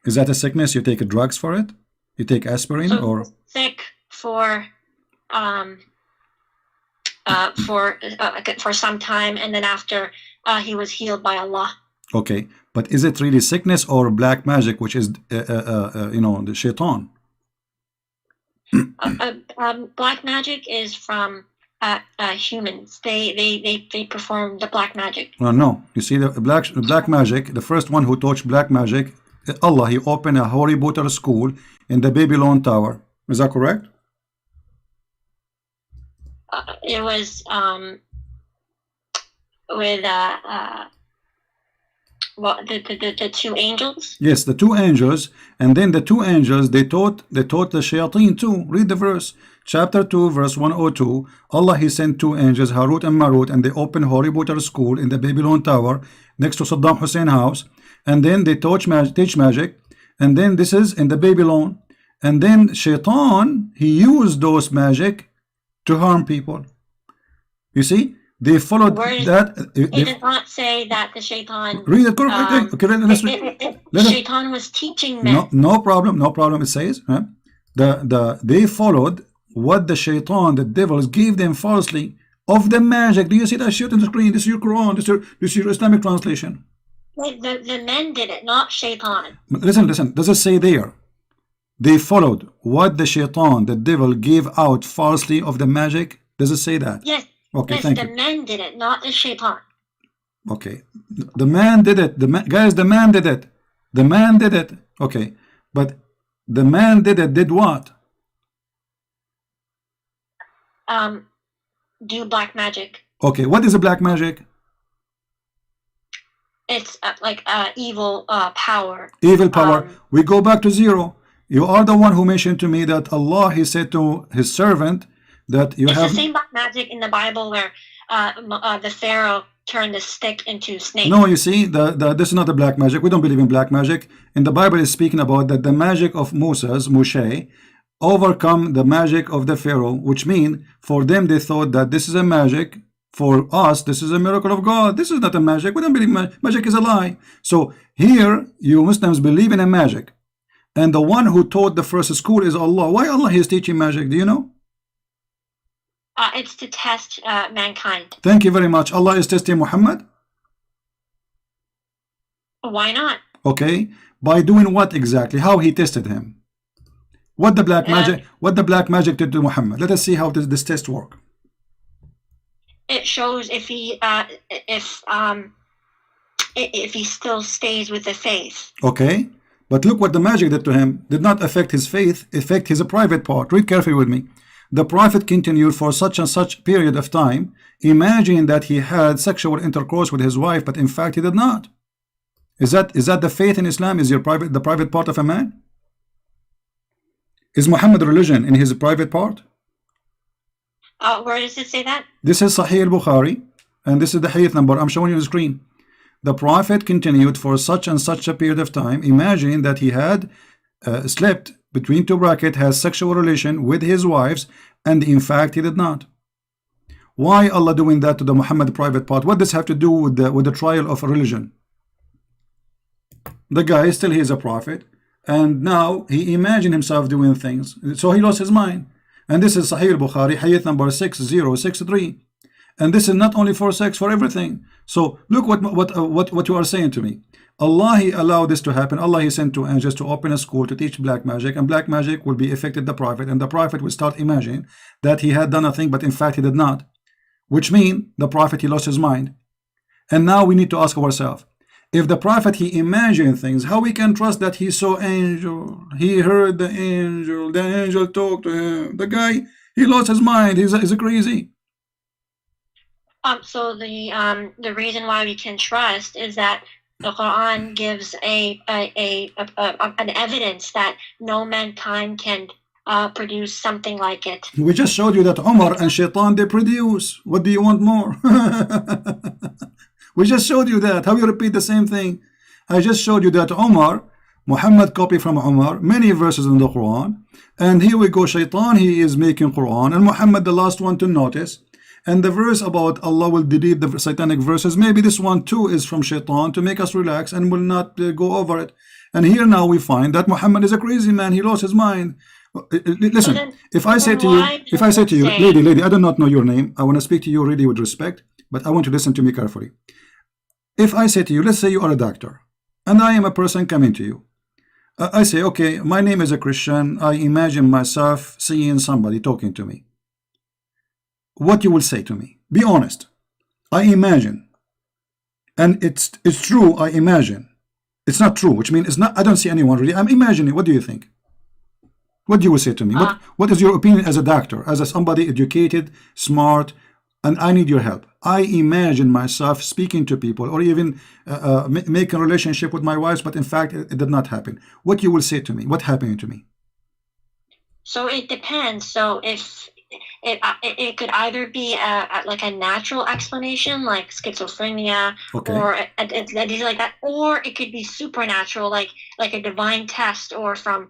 S1: Is that a sickness? You take drugs for it? You take aspirin,
S2: So
S1: or
S2: sick for some time, and then after he was healed by Allah.
S1: okay? But is it really sickness or black magic, which is the Shaitan?
S2: Black magic is from humans. They perform the black magic.
S1: No. You see, the black magic, the first one who taught black magic, Allah, he opened a Harry Potter school in the Babylon Tower. Is that correct?
S2: It was with the two angels.
S1: Yes, the two angels, and then the two angels they taught the shayateen too. Read the verse, chapter 2, verse 102. Allah, he sent two angels, Harut and Marut, and they opened Harry Potter school in the Babylon Tower next to Saddam Hussein house, and then they teach magic, and then this is in the Babylon, and then Shaitan, he used those magic to harm people. You see, they followed that.
S2: It does not say that the Shaitan.
S1: Read it. Okay, let's read.
S2: Shaitan was teaching men.
S1: No problem. It says they followed what the Shaitan, the devils, gave them falsely of the magic. Do you see that shit on the screen? This is your Quran. This is your Islamic translation.
S2: The men did it, not Shaitan.
S1: Listen. Does it say there? They followed what the Shaitan, the devil, gave out falsely of the magic. Does it say that?
S2: Yes.
S1: Okay,
S2: yes,
S1: thank
S2: the
S1: you.
S2: men did it, not the Shaitan.
S1: Okay, the man did it. The man did it. The man did it. Okay, but the man did it. Did what?
S2: Do black magic.
S1: Okay, what is a black magic?
S2: It's like evil power.
S1: Evil power. We go back to zero. You are the one who mentioned to me that Allah, he said to his servant that you
S2: it's
S1: have.
S2: the same black magic in the Bible where the Pharaoh turn the stick into snake.
S1: No, you see, this is not a black magic. We don't believe in black magic. In the Bible is speaking about that the magic of Moshe, overcome the magic of the Pharaoh, which mean for them they thought that this is a magic. For us, this is a miracle of God. This is not a magic. We don't believe magic is a lie. So here, you Muslims believe in a magic. And the one who taught the first school is Allah. Why Allah is teaching magic? Do you know?
S2: It's to test mankind.
S1: Thank you very much. Allah is testing Muhammad?
S2: Why not?
S1: Okay. By doing what exactly? How he tested him? What the black magic did to Muhammad? Let us see how this test work.
S2: It shows if he still stays with the faith.
S1: Okay. But look what the magic did to him. Did not affect his faith, affect his private part. Read carefully with me. The prophet continued for such and such period of time, imagining that he had sexual intercourse with his wife, but in fact he did not. Is that the faith in Islam? Is the private part of a man? Is Muhammad religion in his private part?
S2: Where does it say that?
S1: This is Sahih al-Bukhari, and this is the hadith number I'm showing you on the screen. The prophet continued for such and such a period of time, imagining that he had slept between two brackets, has sexual relation with his wives, and in fact he did not. Why Allah doing that to the Muhammad private part? What does have to do with the trial of a religion? The guy still he is a prophet, and now he imagined himself doing things, so he lost his mind. And this is Sahih al-Bukhari, hadith number 6063. And this is not only for sex, for everything. So look what you are saying to me. Allah he allowed this to happen. Allah he sent two angels to open a school to teach black magic, and black magic will be affected the prophet, and the prophet will start imagining that he had done a thing, but in fact he did not. Which means the prophet he lost his mind. And now we need to ask ourselves, if the prophet he imagined things, how we can trust that he saw angel, he heard the angel talked to him? The guy he lost his mind. He's crazy.
S2: So the reason why we can trust is that the Quran gives an evidence that no mankind can produce something like it.
S1: We just showed you that Umar and Shaitan they produce. What do you want more? We just showed you that. How you repeat the same thing? I just showed you that Muhammad copied from Umar many verses in the Quran, and here we go. Shaitan he is making Quran, and Muhammad the last one to notice. And the verse about Allah will delete the satanic verses, maybe this one too is from Shaitan to make us relax and will not go over it. And here now we find that Muhammad is a crazy man. He lost his mind. Listen, if I say to you, lady, I do not know your name. I want to speak to you really with respect, but I want you to listen to me carefully. If I say to you, let's say you are a doctor, and I am a person coming to you. I say, okay, my name is a Christian. I imagine myself seeing somebody talking to me. What you will say to me? Be honest. I imagine, and it's true. I imagine. It's not true, which means it's not. I don't see anyone really. I'm imagining. What do you think? What you will say to me? What is your opinion as a doctor, as somebody educated, smart, and I need your help? I imagine myself speaking to people, or even making a relationship with my wife, but in fact it did not happen. What you will say to me? What happened to me?
S2: So it depends. So if it could either be like a natural explanation, like schizophrenia,
S1: okay,
S2: or anything like that, or it could be supernatural, like a divine test, or from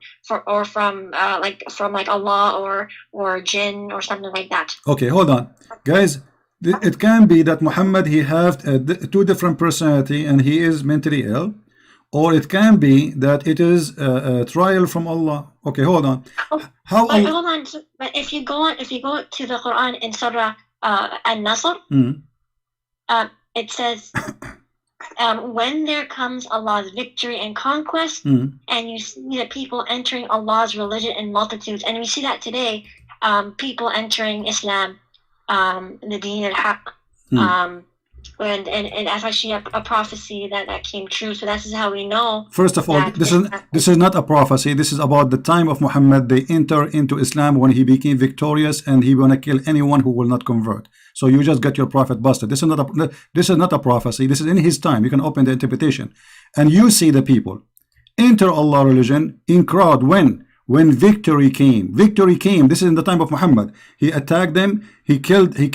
S2: Allah or jinn or something like that.
S1: Okay, hold on, guys. It can be that Muhammad he have two different personality and he is mentally ill, or it can be that it is a trial from Allah. Okay, hold on.
S2: Hold on. But if you go to the Quran in Surah An-Nasr, it says, when there comes Allah's victory and conquest, and you see the people entering Allah's religion in multitudes, and we see that today, people entering Islam, the Deen al-Haq, and that's actually a prophecy that came true. So this is how we know.
S1: First of all, this is not a prophecy. This is about the time of Muhammad. They enter into Islam when he became victorious, and he want to kill anyone who will not convert. So you just got your prophet busted. This is not a prophecy. This is in his time. You can open the interpretation, and you see the people enter Allah religion in crowd. When victory came, this is in the time of Muhammad. He attacked them, he killed the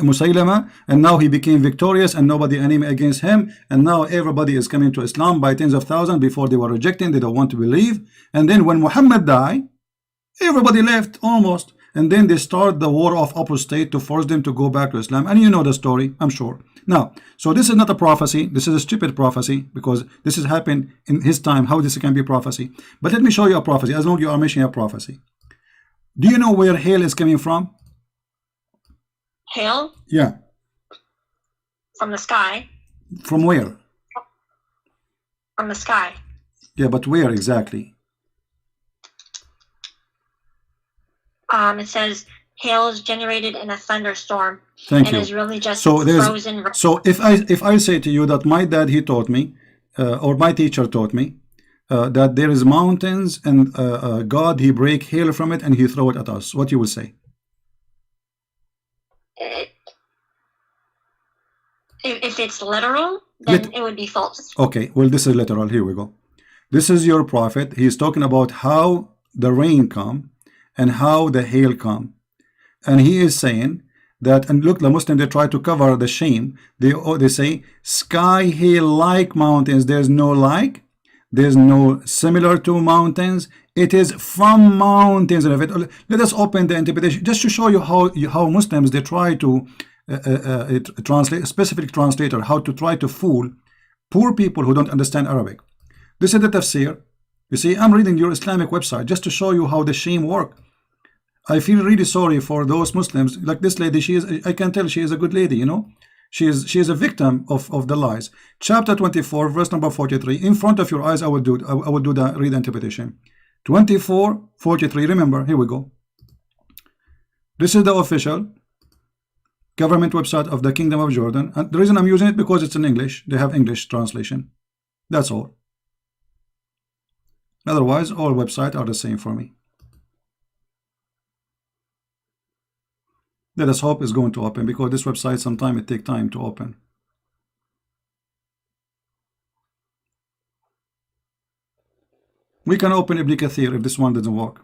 S1: Musaylama, and now he became victorious and nobody enemy against him, and now everybody is coming to Islam by tens of thousands. Before they were rejecting, they don't want to believe, and then when Muhammad died, everybody left almost, and then they start the war of apostate to force them to go back to Islam, and you know the story, I'm sure. Now, so this is not a prophecy, this is a stupid prophecy, because this has happened in his time. How this can be prophecy? But let me show you a prophecy, as long as you are mentioning a prophecy. Do you know where hail is coming from?
S2: Hail?
S1: Yeah.
S2: From the sky.
S1: From where?
S2: From the sky.
S1: Yeah, but where exactly?
S2: It says hail is generated in a thunderstorm.
S1: Thank
S2: and
S1: you.
S2: Is really just
S1: so there's
S2: frozen.
S1: So if I say to you that my dad, he taught me, or my teacher taught me, that there is mountains and God, he break hail from it and he throw it at us, what you will say?
S2: If it's literal, then it would be false.
S1: Okay, well, this is literal. Here we go. This is your prophet. He's talking about how the rain come and how the hail come, and he is saying that, and look, the Muslims, they try to cover the shame. They say sky hail like mountains. There's no like, there's no similar to mountains. It is from mountains. Let us open the interpretation just to show you how Muslims, they try to translate, a specific translator, how to try to fool poor people who don't understand Arabic. This is the tafsir. You see, I'm reading your Islamic website just to show you how the shame work. I feel really sorry for those Muslims, like this lady. She is, I can tell she is a good lady, you know. She is a victim of the lies. Chapter 24, verse number 43. In front of your eyes, I will do the read interpretation. 24:43. Remember, here we go. This is the official government website of the Kingdom of Jordan, and the reason I'm using it because it's in English. They have English translation. That's all. Otherwise, all websites are the same for me. Let us hope it's going to open, because this website sometimes it takes time to open. We can open Ibn Kathir if this one doesn't work.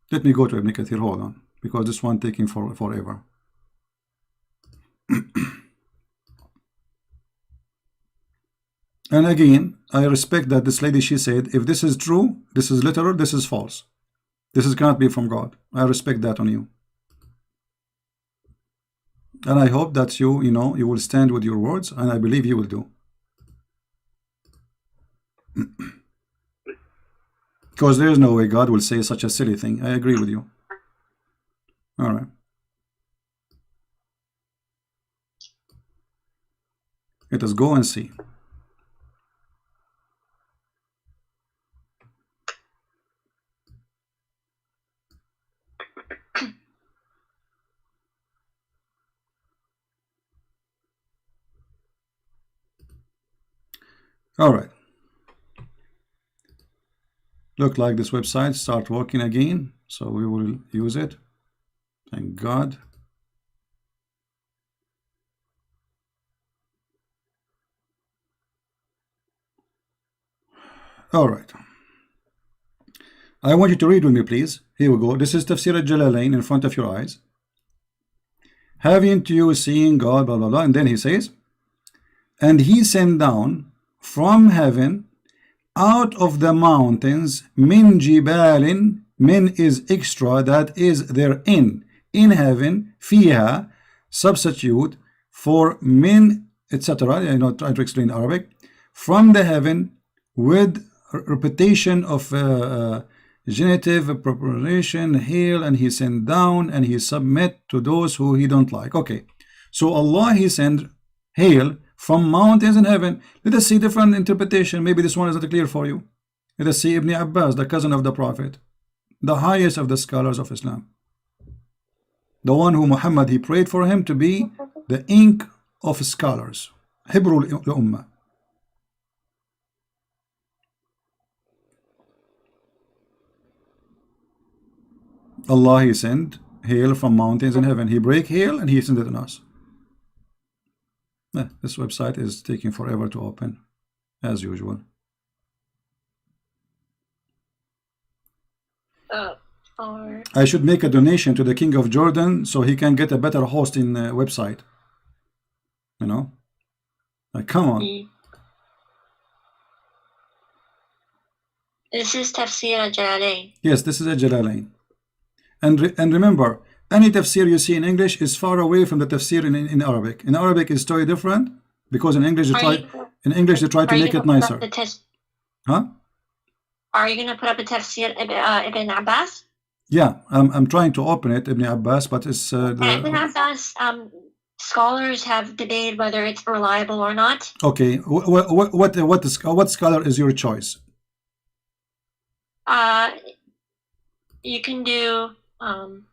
S1: Let me go to Ibn Kathir, hold on, because this one taking forever. And again, I respect that this lady, she said, if this is true, this is literal, this is false. This cannot be from God. I respect that on you. And I hope that you will stand with your words, and I believe you will do. Because there is no way God will say such a silly thing. I agree with you. All right. Let us go and see. All right. Look like this website start working again, so we will use it. Thank God. All right. I want you to read with me, please. Here we go. This is Tafsir al-Jalalain in front of your eyes. Haven't you seen God, blah, blah, blah. And then he says, and he sent down from heaven out of the mountains min jibalin, min is extra, that is therein, in heaven, fiha, substitute for min, etc. I know, try to explain Arabic. From the heaven, with repetition of genitive preparation, hail, and he sent down, and he submit to those who he don't like. Okay, so Allah, he sent hail from mountains in heaven. Let us see different interpretation. Maybe this one is not clear for you. Let us see Ibn Abbas, the cousin of the Prophet, the highest of the scholars of Islam, the one who Muhammad, he prayed for him to be the ink of scholars, Hibrul Ummah. Allah, he sent hail from mountains in heaven. He break hail and he sent it on us. This website is taking forever to open, as usual.
S2: Or
S1: I should make a donation to the King of Jordan so he can get a better hosting website. You know, like, come on.
S2: This is Tafsir al-Jalalain.
S1: Yes, this is a Jalalain. And remember, any tafsir you see in English is far away from the tafsir in Arabic. In Arabic, it's totally different because in English they try to make it nicer. Huh?
S2: Are you going to put up a tafsir Ibn Abbas?
S1: Yeah, I'm trying to open it, Ibn Abbas, but it's
S2: Ibn Abbas. Scholars have debated whether it's reliable or not.
S1: Okay, what scholar is your choice?
S2: You can do Ibn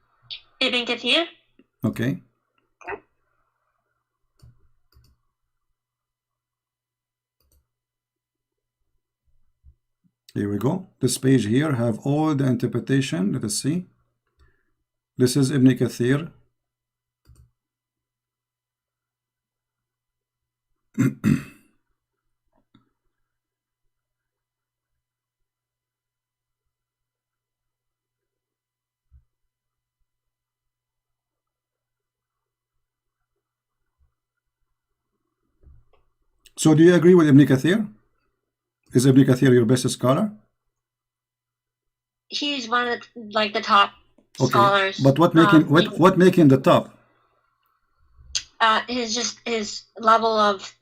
S2: Kathir.
S1: Okay. Here we go. This page here have all the interpretation. Let us see. This is Ibn Kathir. So do you agree with Ibn Kathir? Is Ibn Kathir your best scholar?
S2: He's one of the top scholars.
S1: But what making the top?
S2: His level of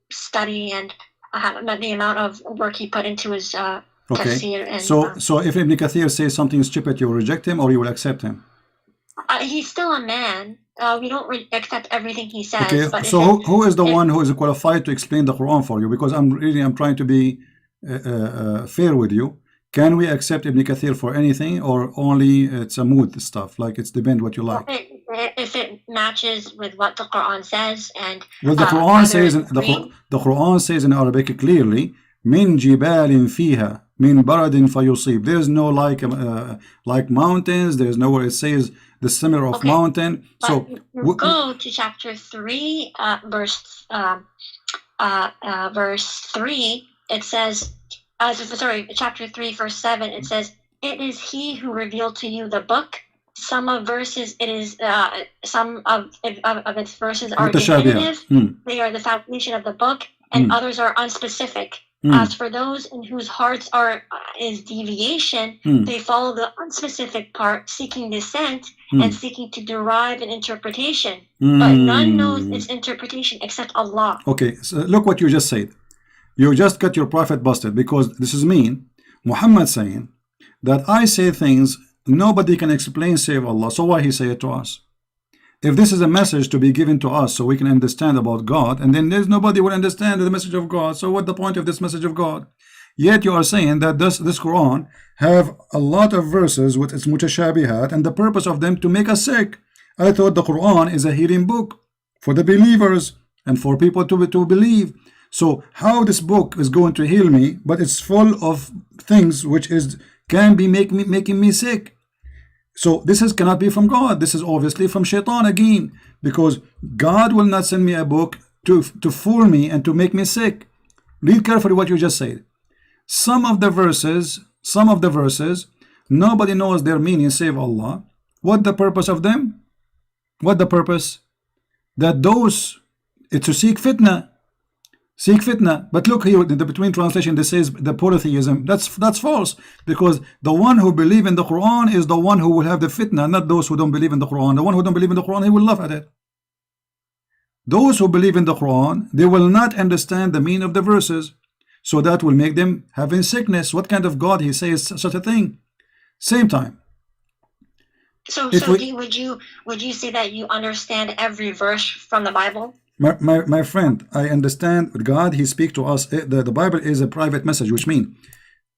S2: study and the amount of work he put into his tafsir. And,
S1: so if Ibn Kathir says something stupid, you will reject him or you will accept him?
S2: He's still a man. We don't accept everything he says.
S1: Okay,
S2: but
S1: so who is the one who is qualified to explain the Quran for you? Because I'm trying to be fair with you. Can we accept Ibn Kathir for anything, or only it's a mood stuff? Like it's depend what you like.
S2: If it matches with what the Quran says, and
S1: well, the Quran says the Quran says in Arabic clearly, "Min jibalin fiha min baradin fayusib." There's no like mountains. There's nowhere it says the simmer of mountain. So
S2: we'll go to chapter 3, verse 3. It says, chapter 3, verse 7. It says, "It is He who revealed to you the book." Some of verses, it is some of its verses are definitive. They are the foundation of the book, and others are unspecific. As for those in whose hearts is deviation, they follow the unspecific part, seeking dissent and seeking to derive an interpretation. But none knows its interpretation except Allah.
S1: Okay, so look what you just said. You just got your prophet busted, because this is mean. Muhammad saying that I say things nobody can explain save Allah. So why he say it to us? If this is a message to be given to us so we can understand about God, and then there's nobody will understand the message of God, so what the point of this message of God? Yet you are saying that this Quran have a lot of verses with its mutashabihat, and the purpose of them to make us sick. I thought the Quran is a healing book for the believers and for people to believe. So how this book is going to heal me, but it's full of things which can be making me sick. So this cannot be from God. This is obviously from Shaitan again, because God will not send me a book to fool me and to make me sick. Read carefully what you just said. Some of the verses, nobody knows their meaning save Allah. What the purpose of them? What the purpose? That it's to seek fitna. Seek fitna. But look here in the between translation, this says the polytheism. That's false, because the one who believe in the Quran is the one who will have the fitna, not those who don't believe in the Quran. The one who don't believe in the Quran, he will laugh at it. Those who believe in the Quran, they will not understand the meaning of the verses, so that will make them having sickness. What kind of God he says such a thing? Same time.
S2: So would you say that you understand every verse from the Bible?
S1: My friend, I understand God, he speaks to us. The Bible is a private message, which means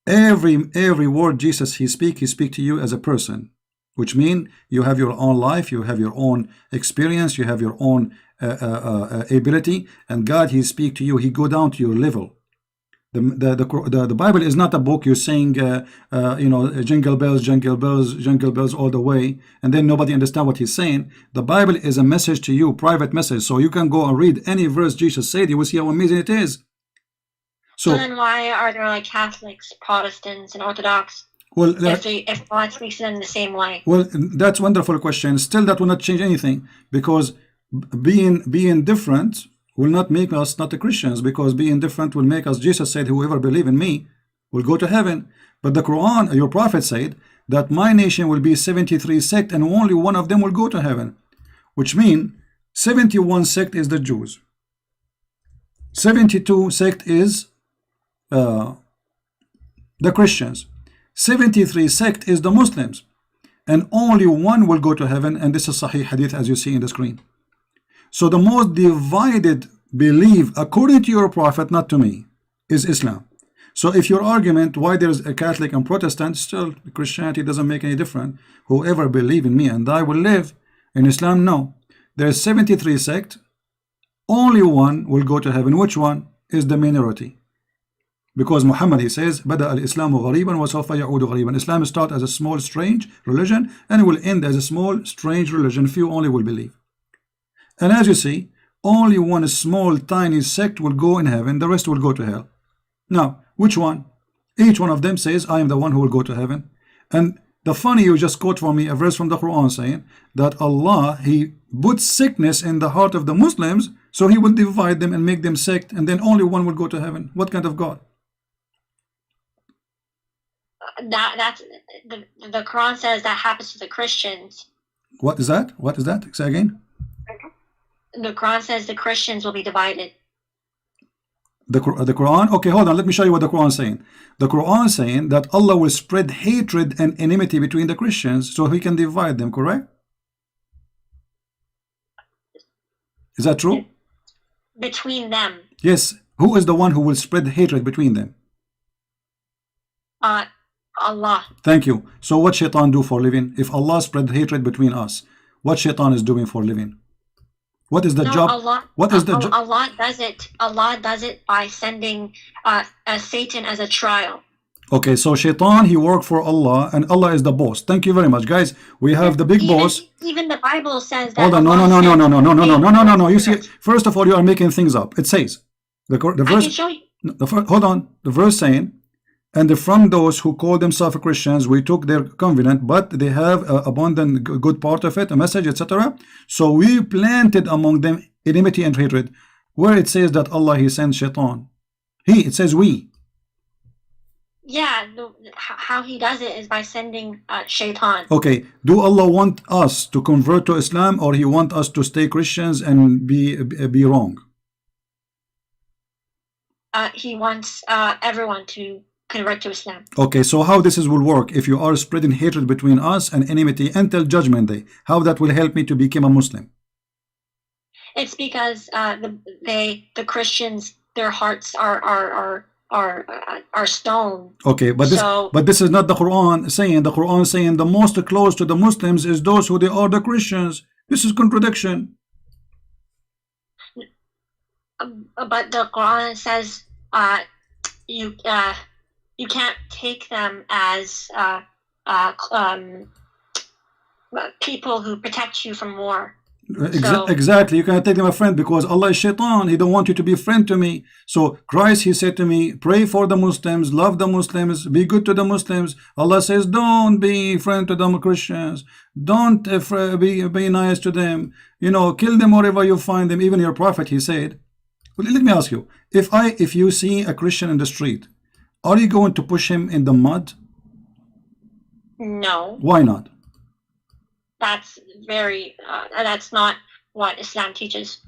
S1: every word Jesus he speak to you as a person, which means you have your own life, you have your own experience, you have your own ability, and God he speak to you, he go down to your level. The Bible is not a book you're saying jingle bells all the way, and then nobody understand what he's saying. The Bible is a message to you, private message, so you can go and read any verse Jesus said, you will see how amazing it is. So
S2: then why are there like Catholics, Protestants, and Orthodox
S1: Well,
S2: if God speaks to them the same way?
S1: well, that's a wonderful question. Still, that will not change anything, because being different will not make us not a Christians, because being different will make us, Jesus said, whoever believe in me will go to heaven. But the Quran, your prophet said that my nation will be 73 sect and only one of them will go to heaven, which means 71 sect is the Jews, 72 sect is the Christians, 73 sect is the Muslims, and only one will go to heaven, and this is Sahih Hadith as you see in the screen. So the most divided belief, according to your prophet, not to me, is Islam. So if your argument why there is a Catholic and Protestant, still Christianity doesn't make any difference. Whoever believe in me and I will live. In Islam, no. There is 73 sect, only one will go to heaven. Which one? Is the minority. Because Muhammad, he says, Bada al-Islamu ghariban wa sawfa ya'udu ghariban. Islam start as a small strange religion and it will end as a small strange religion. Few only will believe. And as you see, only one small tiny sect will go in heaven, the rest will go to hell. Now, which one? Each one of them says, I am the one who will go to heaven. And the funny, you just quote for me a verse from the Quran saying that Allah, he puts sickness in the heart of the Muslims, so he will divide them and make them sect, and then only one will go to heaven. What kind of God?
S2: That's the Quran says that happens to the Christians.
S1: What is that? What is that? Say again.
S2: The Quran says the Christians will be divided.
S1: The Quran? Okay, hold on. Let me show you what the Quran is saying. The Quran is saying that Allah will spread hatred and enmity between the Christians so he can divide them, correct? Is that true?
S2: Between them.
S1: Yes. Who is the one who will spread hatred between them?
S2: Allah.
S1: Thank you. So what shaitan do for living? If Allah spread hatred between us, what shaitan is doing for living? What is the job? What is the job?
S2: Allah does it by sending Satan as a trial.
S1: Okay, so shaitan, he worked for Allah and Allah is the boss. Thank you very much, guys. We have the big boss.
S2: Even the Bible says that.
S1: Hold on, no. You see, first of all, you are making things up. It says the verse.
S2: I can show you.
S1: Hold on, the verse saying, and from those who call themselves Christians, we took their covenant, but they have abundant good part of it, a message, etc. So we planted among them enmity and hatred. Where it says that Allah, he sent shaitan. It says we.
S2: Yeah, how he does it is by sending shaitan.
S1: Okay, do Allah want us to convert to Islam, or he want us to stay Christians and be wrong?
S2: He wants everyone to convert to Islam.
S1: Okay, so how this will work if you are spreading hatred between us and enmity until judgment day? How that will help me to become a Muslim?
S2: It's because the Christians, their hearts are stone.
S1: Okay, but this is not the Quran saying. The Quran saying the most close to the Muslims is those who they are the Christians. This is contradiction.
S2: But the Quran says you can't take them as people who protect you from war.
S1: Exactly, you cannot take them a friend because Allah is shaitan. He don't want you to be a friend to me. So Christ, he said to me, pray for the Muslims, love the Muslims, be good to the Muslims. Allah says, don't be friend to the Christians, don't be nice to them, kill them wherever you find them. Even your prophet, he said. Well, let me ask you, if you see a Christian in the street, are you going to push him in the mud?
S2: No.
S1: Why not?
S2: That's that's not what Islam teaches.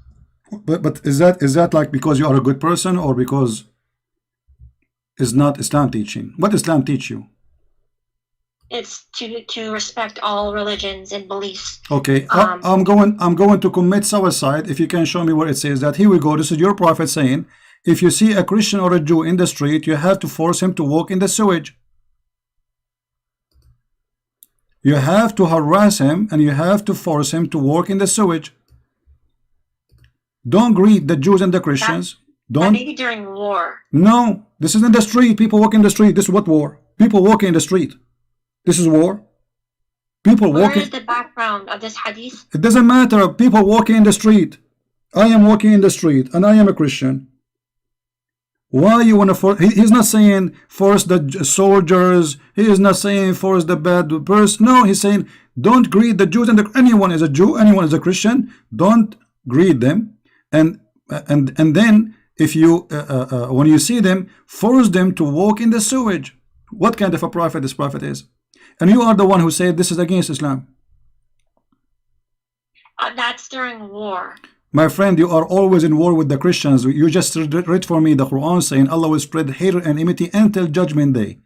S1: But is that like because you are a good person, or because it's not Islam teaching? What Islam teach you?
S2: It's to respect all religions and beliefs.
S1: Okay, I'm going to commit suicide if you can show me where it says that. Here we go. This is your prophet saying, if you see a Christian or a Jew in the street, you have to force him to walk in the sewage. You have to harass him and you have to force him to work in the sewage. Don't greet the Jews and the Christians. Don't.
S2: Maybe during war.
S1: No, this is in the street. People walk in the street. This is what war? People walking in the street. This is war. People walking.
S2: Where is the background of this hadith?
S1: It doesn't matter. People walking in the street. I am walking in the street and I am a Christian. Why you want to force? He's not saying force the soldiers. He is not saying force the bad person. No, he's saying don't greet the Jews, and anyone is a Jew, anyone is a Christian. Don't greet them, and then if you when you see them, force them to walk in the sewage. What kind of a prophet this prophet is? And you are the one who said this is against Islam.
S2: That's during war.
S1: My friend, you are always in war with the Christians. You just read for me the Quran saying Allah will spread hate and enmity until judgment day.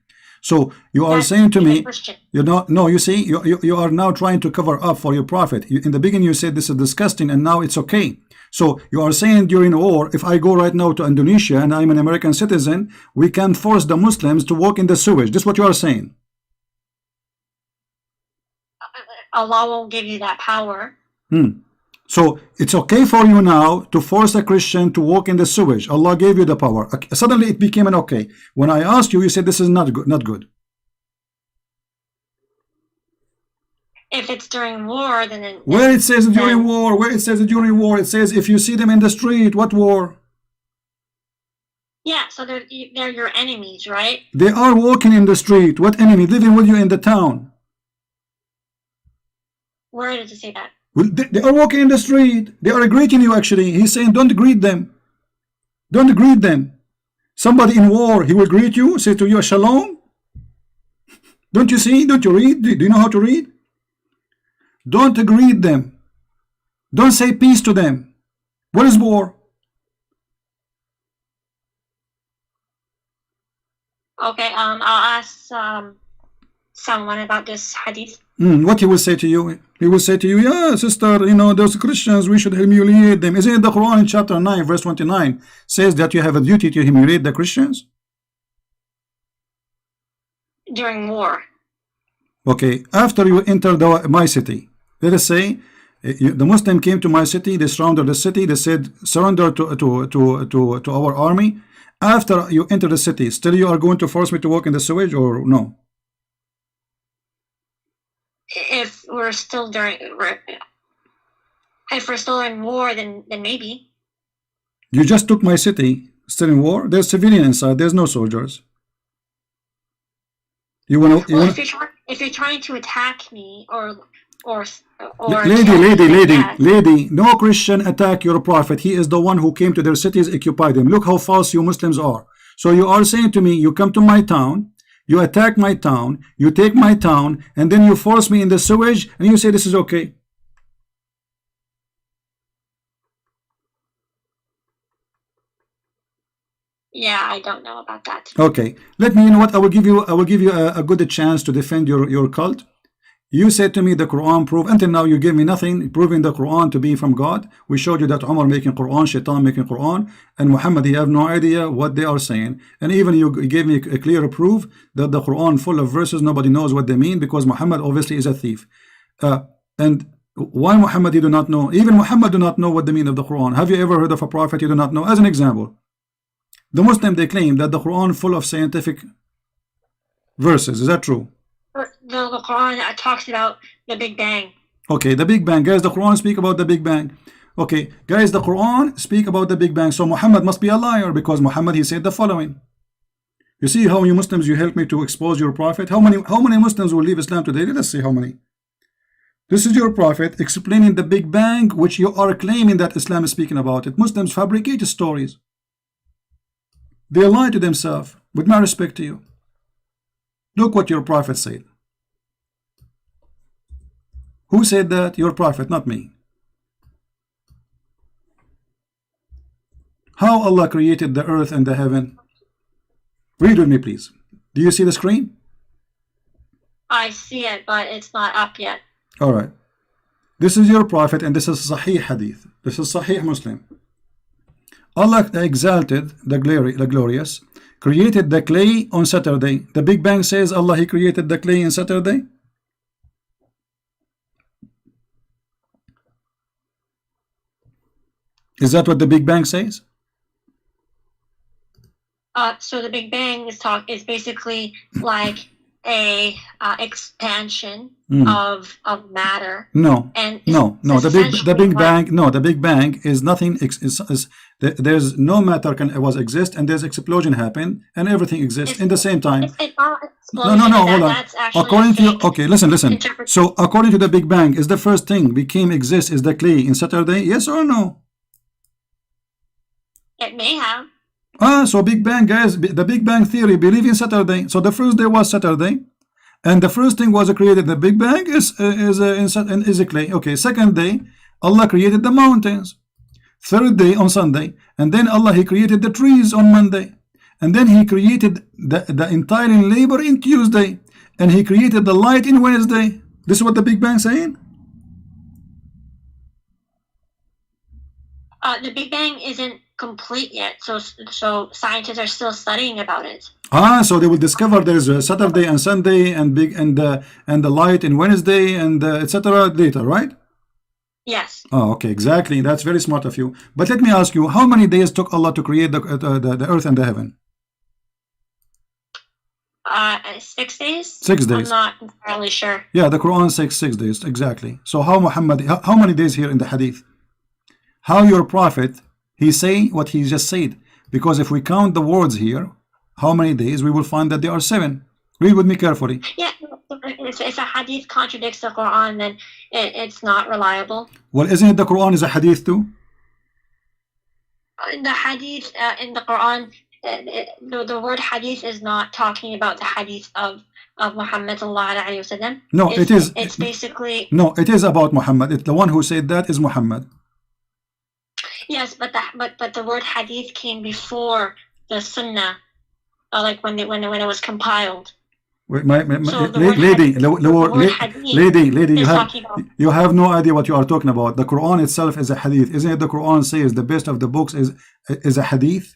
S1: So you are saying to me, you know, no, you see, you are now trying to cover up for your prophet. In the beginning you said this is disgusting, and now it's okay. So you are saying during war, if I go right now to Indonesia and I'm an American citizen, we can force the Muslims to walk in the sewage. This is what you are saying.
S2: Allah won't give you that power.
S1: So it's okay for you now to force a Christian to walk in the sewage. Allah gave you the power. Suddenly it became an okay. When I asked you, you said this is not good. Not good.
S2: If it's during war, then
S1: where it says during war, where it says during war, it says if you see them in the street. What war?
S2: Yeah, so they're your enemies, right?
S1: They are walking in the street. What enemy? Living with you in the town.
S2: Where does it say that?
S1: Well, they are walking in the street. They are greeting you actually. He's saying don't greet them. Don't greet them. Somebody in war, he will greet you, say to you shalom. Don't you see? Don't you read? Do you know how to read? Don't greet them. Don't say peace to them. What is war?
S2: Okay, I'll ask someone about this hadith.
S1: What he will say to you? He will say to you, yeah, sister, you know, those Christians, we should humiliate them. Isn't it the Quran in chapter 9, verse 29 says that you have a duty to humiliate the Christians?
S2: During war.
S1: Okay, after you enter my city, let us say the Muslim came to my city, they surrounded the city, they said surrender to our army. After you enter the city, still you are going to force me to walk in the sewage or no?
S2: If we're still in war, then maybe.
S1: You just took my city, still in war. There's civilian inside. There's no soldiers.
S2: If you're trying to attack me or
S1: lady, no Christian attack your prophet. He is the one who came to their cities, occupied them. Look how false you Muslims are. So you are saying to me, you come to my town, you attack my town, you take my town, and then you force me in the sewage, and you say this is okay.
S2: Yeah, I don't know about that.
S1: Okay, let me, you know what, I will give you a good chance to defend your cult. You said to me the Quran proof. Until now you gave me nothing proving the Quran to be from God. We showed you that Umar making Quran, Shaitan making Quran, and Muhammad, you have no idea what they are saying. And even you gave me a clear proof that the Quran full of verses nobody knows what they mean, because Muhammad obviously is a thief. And why Muhammad you do not know? Even Muhammad do not know what the meaning of the Quran. Have you ever heard of a prophet you do not know? As an example, the Muslim, they claim that the Quran full of scientific verses. Is that true?
S2: The Quran talks about the Big Bang.
S1: Okay, the Big Bang. Guys, the Quran speak about the Big Bang. Okay, guys, the Quran speak about the Big Bang. So Muhammad must be a liar, because Muhammad, he said the following. You see how you Muslims, you help me to expose your prophet? How many Muslims will leave Islam today? Let us see how many. This is your prophet explaining the Big Bang, which you are claiming that Islam is speaking about it. Muslims fabricate stories. They lie to themselves. With my respect to you, look what your prophet said. Who said that? Your prophet, not me. How Allah created the earth and the heaven? Read with me, please. Do you see the screen?
S2: I see it, but it's not up yet.
S1: All right. This is your prophet, and this is Sahih Hadith. This is Sahih Muslim. Allah exalted the glorious, created the clay on Saturday. The Big Bang says Allah, he created the clay on Saturday. Is that what the Big Bang says?
S2: So the Big Bang is basically like a expansion of matter.
S1: No,
S2: and
S1: no. The
S2: essentially
S1: Big
S2: what-
S1: Bang. No, the Big Bang is nothing. There's no matter was exist, and there's explosion happen, and everything exists in the same time.
S2: It's not
S1: No,
S2: explosion.
S1: hold on.
S2: That's actually
S1: According
S2: a
S1: to
S2: fake
S1: okay, listen.
S2: interpretation.
S1: So according to the Big Bang, is the first thing became exist is the clay in Saturday? Yes or no?
S2: It may have.
S1: So Big Bang guys, the Big Bang theory believe in Saturday. So the first day was Saturday, and the first thing was created. The Big Bang is a clay. Okay, second day, Allah created the mountains. Third day on Sunday, and then Allah He created the trees on Monday, and then He created the entire labor in Tuesday, and He created the light in Wednesday. This is what the Big Bang saying.
S2: The Big Bang isn't complete yet, so scientists are still studying about it.
S1: So they will discover there's a Saturday and Sunday and the light in Wednesday and etc. later, right?
S2: Yes.
S1: Oh, okay, exactly. That's very smart of you. But let me ask you, how many days took Allah to create the earth and the heaven?
S2: 6 days.
S1: 6 days.
S2: I'm not entirely sure.
S1: Yeah, the Quran says 6 days exactly. So how many days here in the Hadith? How your prophet he say what he just said? Because if we count the words here, how many days we will find that there are 7. Read with me carefully.
S2: Yeah, if a hadith contradicts the Quran, then it's not reliable.
S1: Well, isn't it the Quran is a hadith too?
S2: The hadith in the Quran, the word hadith is not talking about the hadith of Muhammad sallallahu alaihi wasallam.
S1: No, it is.
S2: It's basically.
S1: No, it is about Muhammad. It's the one who said that is Muhammad.
S2: Yes, but the word hadith came before the Sunnah, like when it was compiled.
S1: Wait,
S2: So the
S1: lady,
S2: word
S1: you have no idea what you are talking about. The Quran itself is a hadith. Isn't it the Quran says the best of the books is a hadith?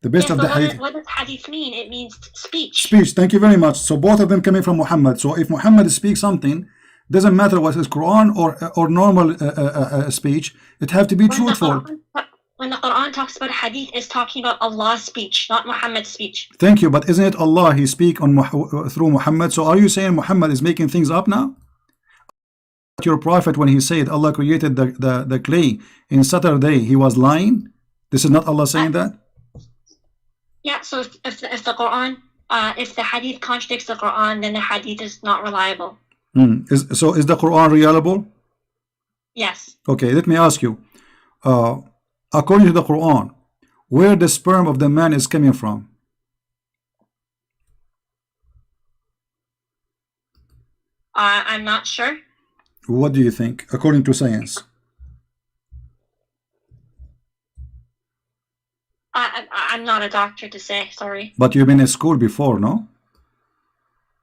S1: The best
S2: Yes,
S1: of the
S2: but
S1: hadith.
S2: what does hadith mean? It means speech.
S1: Speech, thank you very much. So both of them coming from Muhammad. So if Muhammad speaks something, doesn't matter what is Quran or normal speech, it have to be truthful.
S2: When the Quran talks about hadith, it's talking about Allah's speech, not Muhammad's speech.
S1: Thank you, but isn't it Allah He speak on through Muhammad? So are you saying Muhammad is making things up now? Your prophet, when he said Allah created the clay in Saturday, he was lying? This is not Allah saying that?
S2: Yeah, so if the Quran, if the hadith contradicts the Quran, then the hadith is not reliable.
S1: So is the Quran reliable?
S2: Yes.
S1: Okay, let me ask you. According to the Quran, where the sperm of the man is coming from?
S2: I'm not sure.
S1: What do you think, according to science?
S2: I'm not a doctor to say, sorry.
S1: But you've been in school before, no?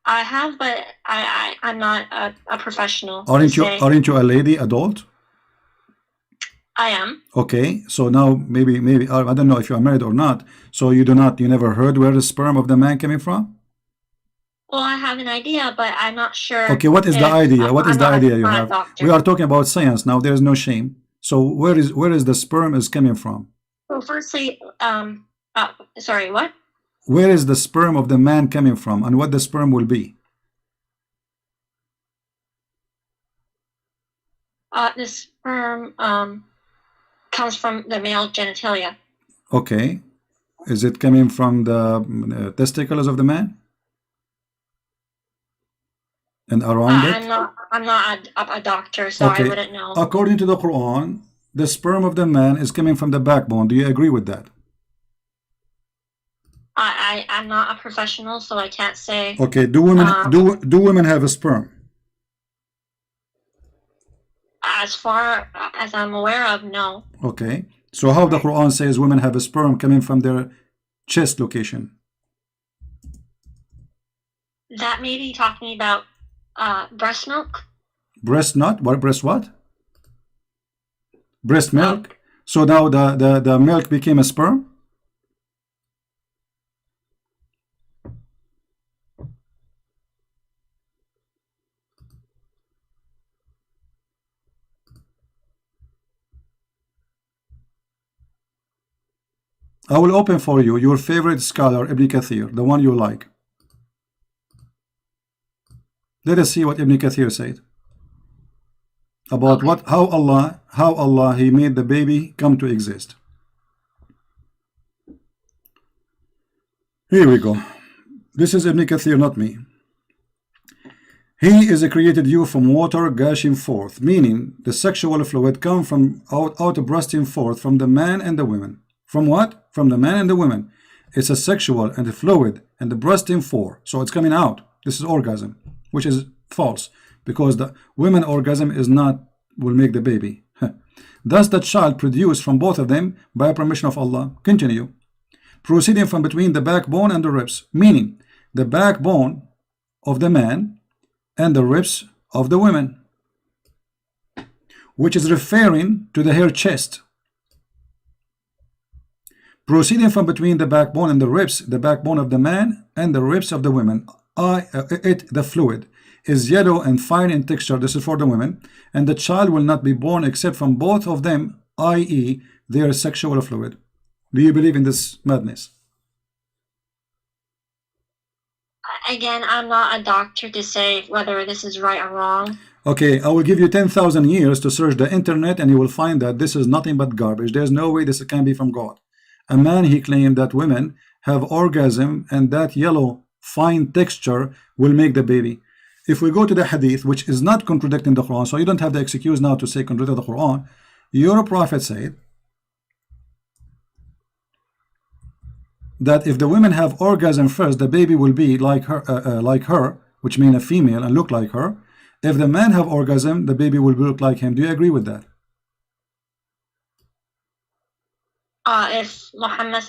S2: I have, but I'm not a professional.
S1: Aren't you a lady, adult?
S2: I am.
S1: Okay, so now maybe I don't know if you are married or not. So you never heard where the sperm of the man coming from?
S2: Well, I have an idea, but I'm not sure.
S1: Okay, what is the idea? What is the idea you have?
S2: Doctor.
S1: We are talking about science now. There is no shame. So where is the sperm is coming from?
S2: Well, firstly, sorry, what?
S1: Where is the sperm of the man coming from, and what the sperm will be?
S2: The sperm comes from the male genitalia.
S1: Okay, is it coming from the testicles of the man? And around it?
S2: I'm not a doctor, so
S1: Okay.
S2: I wouldn't know.
S1: According to the Quran, the sperm of the man is coming from the backbone. Do you agree with that?
S2: I'm not a professional, so I can't say.
S1: Okay. Do women have a sperm?
S2: As far as I'm aware of, no.
S1: Okay. So how the Quran says women have a sperm coming from their chest location?
S2: That may be talking about breast milk.
S1: Breast nut? What breast what? Breast milk. So now the milk became a sperm? I will open for you your favorite scholar, Ibn Kathir, the one you like. Let us see what Ibn Kathir said about
S2: Okay.
S1: how Allah he made the baby come to exist. Here we go. This is Ibn Kathir, not me. He is created you from water gushing forth, meaning the sexual fluid come from out bursting forth from the man and the women. From what? From the man and the women. It's a sexual and a fluid and the bursting forth. So it's coming out. This is orgasm, which is false because the women orgasm is not will make the baby. Thus the child produced from both of them by permission of Allah. Continue. Proceeding from between the backbone and the ribs, meaning the backbone of the man and the ribs of the women, which is referring to the hair chest. Proceeding from between the backbone and the ribs, the backbone of the man and the ribs of the women, the fluid is yellow and fine in texture. This is for the women, and the child will not be born except from both of them, i.e. their sexual fluid. Do you believe in this madness?
S2: Again, I'm not a doctor to say whether this is right or wrong.
S1: Okay, I will give you 10,000 years to search the internet and you will find that this is nothing but garbage. There's no way this can be from God. A man, he claimed that women have orgasm and that yellow fine texture will make the baby. If we go to the hadith, which is not contradicting the Quran, so you don't have the excuse now to say contradict the Quran, your prophet said that if the women have orgasm first, the baby will be like her, which means a female and look like her. If the man have orgasm, the baby will look like him. Do you agree with that?
S2: If Muhammad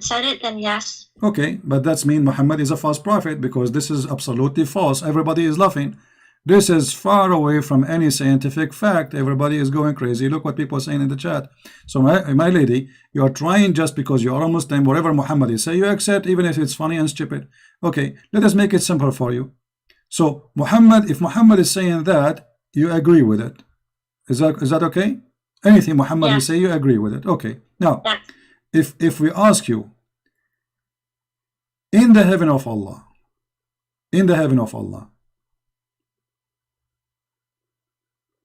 S2: said it, then yes.
S1: Okay, but that's mean Muhammad is a false prophet because this is absolutely false. Everybody is laughing. This is far away from any scientific fact. Everybody is going crazy. Look what people are saying in the chat. So my lady, you are trying just because you are a Muslim, whatever Muhammad is say, you accept even if it's funny and stupid. Okay, let us make it simple for you. So Muhammad, if Muhammad is saying that, you agree with it. Is that okay? Anything Muhammad is say, you agree with it. Okay. Now, if we ask you, in the heaven of Allah,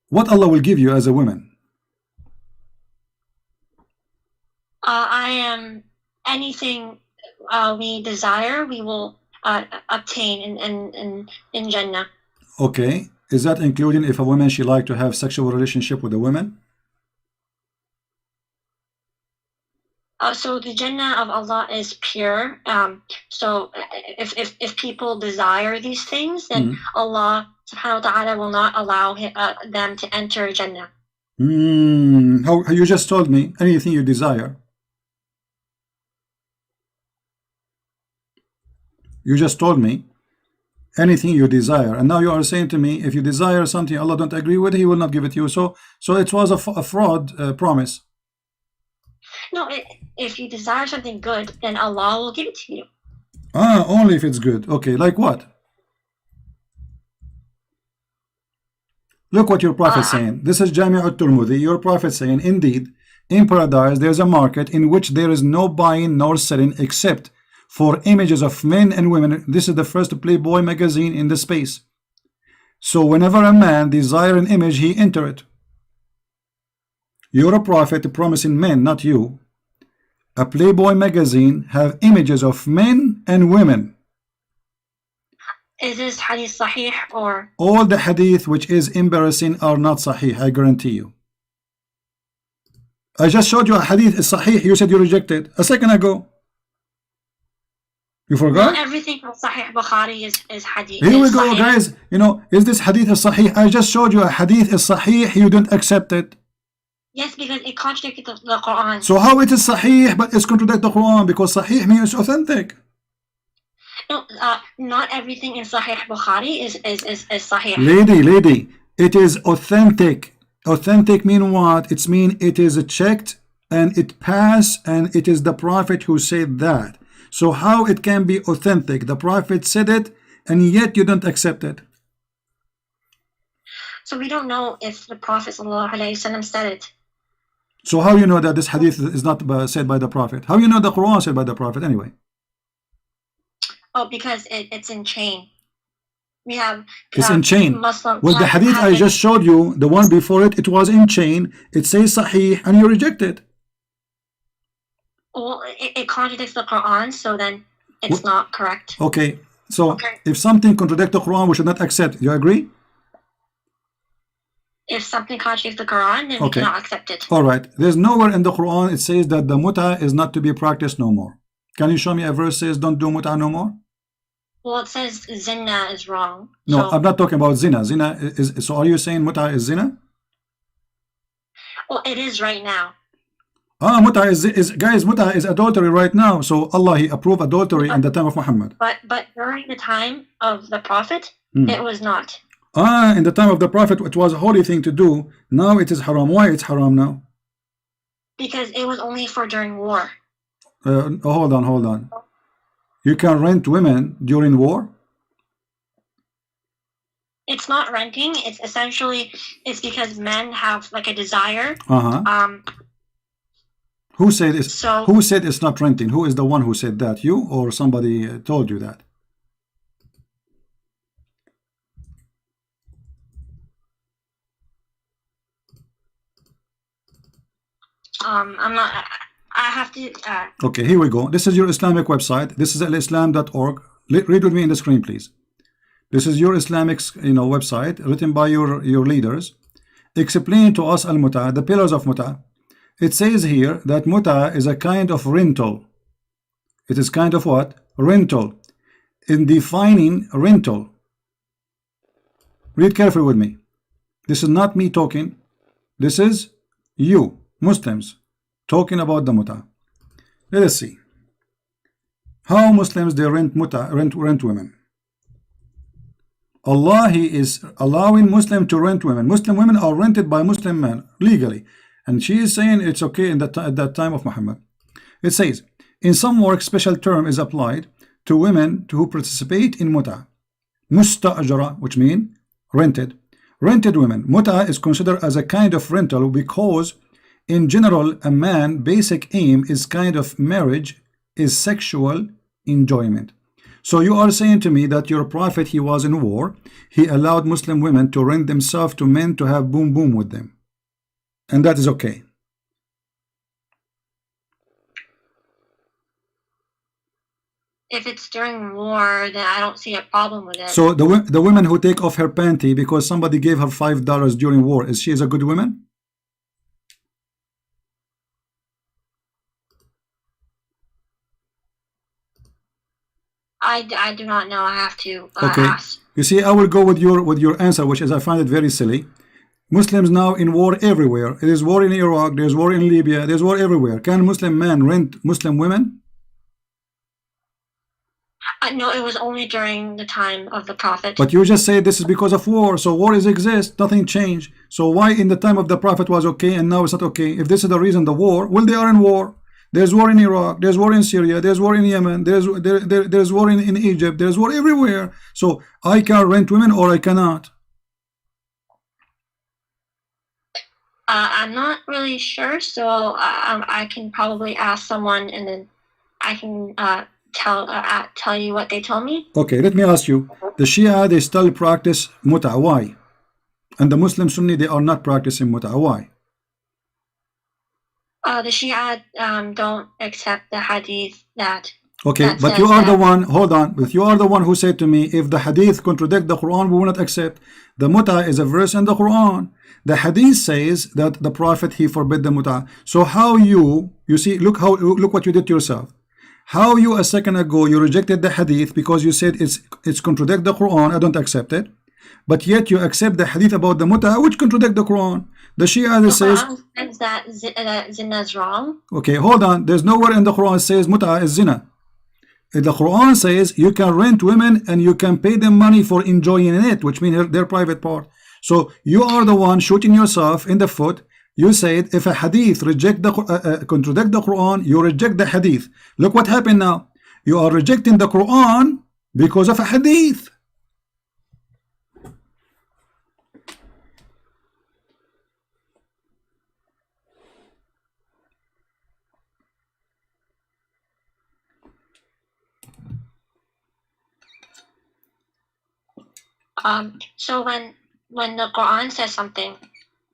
S1: what Allah will give you as a woman?
S2: I am anything we desire, we will obtain in Jannah.
S1: Okay, is that including if a woman she like to have sexual relationship with a woman?
S2: So the Jannah of Allah is pure. So if people desire these things, then Allah subhanahu wa ta'ala will not allow them to enter Jannah.
S1: How you just told me anything you desire. You just told me anything you desire, and now you are saying to me if you desire something Allah don't agree with, He will not give it to you. So it was a fraud promise.
S2: No, if you desire something good, then Allah will give it to you.
S1: Only if it's good. Okay, like what? Look what your prophet saying. This is Jami' al-Tirmidhi. Your prophet saying, indeed, in paradise there's a market in which there is no buying nor selling except for images of men and women. This is the first Playboy magazine in the space. So whenever a man desire an image, he enter it. You're a prophet promising men, not you. A Playboy magazine have images of men and women.
S2: Is this hadith sahih or?
S1: All the hadith which is embarrassing are not sahih, I guarantee you. I just showed you a hadith is sahih, you said you rejected a second ago. You forgot?
S2: Not everything from Sahih Bukhari is hadith.
S1: Here we go,
S2: sahih.
S1: guys. You know, is this hadith is sahih? I just showed you a hadith is sahih, you don't accept it.
S2: Yes, because it contradicted the Quran.
S1: So how it is sahih but it's contradict the Quran? Because sahih means authentic.
S2: No, not everything in Sahih Bukhari is sahih.
S1: Lady, it is authentic. Authentic mean what? It's mean it is checked and it passed and it is the Prophet who said that. So how it can be authentic? The Prophet said it and yet you don't accept it.
S2: So we don't know if the Prophet ﷺ said it.
S1: So how you know that this hadith is not said by the Prophet? How you know the Quran said by the Prophet anyway?
S2: Oh, because it's in chain. we have
S1: It's in chain.
S2: Muslim.
S1: Well, the hadith I just showed you, the one before it, it was in chain. It says Sahih, and you reject it.
S2: Well, it contradicts the Quran, so then it's not correct.
S1: Okay, so if something contradicts the Quran, we should not accept. You agree?
S2: If something contradicts the Quran, then we cannot accept it.
S1: All right. There's nowhere in the Quran it says that the Mut'ah is not to be practiced no more. Can you show me a verse says don't do Mut'ah no more?
S2: Well, it says zina is wrong.
S1: No,
S2: so,
S1: I'm not talking about zina. Zina is, so are you saying Mut'ah is zina?
S2: Well, it is right now.
S1: Mut'ah is guys, Mut'ah is adultery right now. So Allah, He approved adultery in the time of Muhammad.
S2: But during the time of the Prophet, it was not.
S1: In the time of the Prophet, it was a holy thing to do. Now it is haram. Why it's haram now?
S2: Because it was only for during war.
S1: Hold on. You can rent women during war?
S2: It's not renting. It's essentially, it's because men have like a desire.
S1: Who said it's, who said it's not renting? Who is the one who said that? You or somebody told you that?
S2: I'm not. I have to.
S1: Okay, here we go. This is your Islamic website. This is alislam.org. Read with me in the screen, please. This is your Islamic, website written by your leaders. Explain to us al-Mut'ah, the pillars of Mut'ah. It says here that Mut'ah is a kind of rental. It is kind of what? Rental. In defining rental, read carefully with me. This is not me talking. This is you, Muslims, talking about the Mut'ah. Let us see how Muslims they rent Mut'ah, rent women. Allah, He is allowing Muslim to rent women. Muslim women are rented by Muslim men legally, and she is saying it's okay in at that time of Muhammad. It says in some work special term is applied to women who participate in Mut'ah. Musta'ajara, which means rented. Rented women. Mut'ah is considered as a kind of rental because in general a man basic aim is kind of marriage is sexual enjoyment. So you are saying to me that your prophet, he was in war, he allowed Muslim women to rent themselves to men to have boom boom with them, and that is okay.
S2: If it's during war, then I don't see a problem with it.
S1: So the women who take off her panty because somebody gave her $5 during war, is she a good woman?
S2: I do not know. I have to
S1: okay.
S2: ask.
S1: You see, I will go with your answer, which is I find it very silly. Muslims now in war everywhere. There is war in Iraq, there's war in Libya, there's war everywhere. Can Muslim men rent Muslim women?
S2: No, it was only during the time of the Prophet.
S1: But you just say this is because of war. So war is exist, nothing changed. So why in the time of the Prophet was okay and now it's not okay? If this is the reason, the war, well, they are in war. There's war in Iraq, there's war in Syria, there's war in Yemen, there's war in Egypt, there's war everywhere. So I can rent women or I cannot.
S2: I'm not really sure, so I can probably ask someone and then I can tell you what they told me.
S1: Okay, let me ask you. The Shia, they still practice Mut'ah. Why? And the Muslim Sunni, they are not practicing Mut'ah. Why?
S2: The Shia don't accept the hadith that.
S1: Okay, but you are the one, hold on, but you are the one who said to me, if the hadith contradict the Quran, we will not accept. The Mut'ah is a verse in the Quran. The hadith says that the Prophet, he forbid the Mut'ah. So how you see, look what you did to yourself. How you a second ago, you rejected the hadith because you said it's contradict the Quran, I don't accept it. But yet you accept the hadith about the Mut'ah, which contradict the Quran. The Shia says
S2: that zina is wrong.
S1: Okay, hold on. There's nowhere in the Quran says Mut'ah is zina. The Quran says you can rent women and you can pay them money for enjoying it, which means their private part. So you are the one shooting yourself in the foot. You said if a hadith contradict the Quran, you reject the hadith. Look what happened now. You are rejecting the Quran because of a hadith.
S2: So when the Quran says something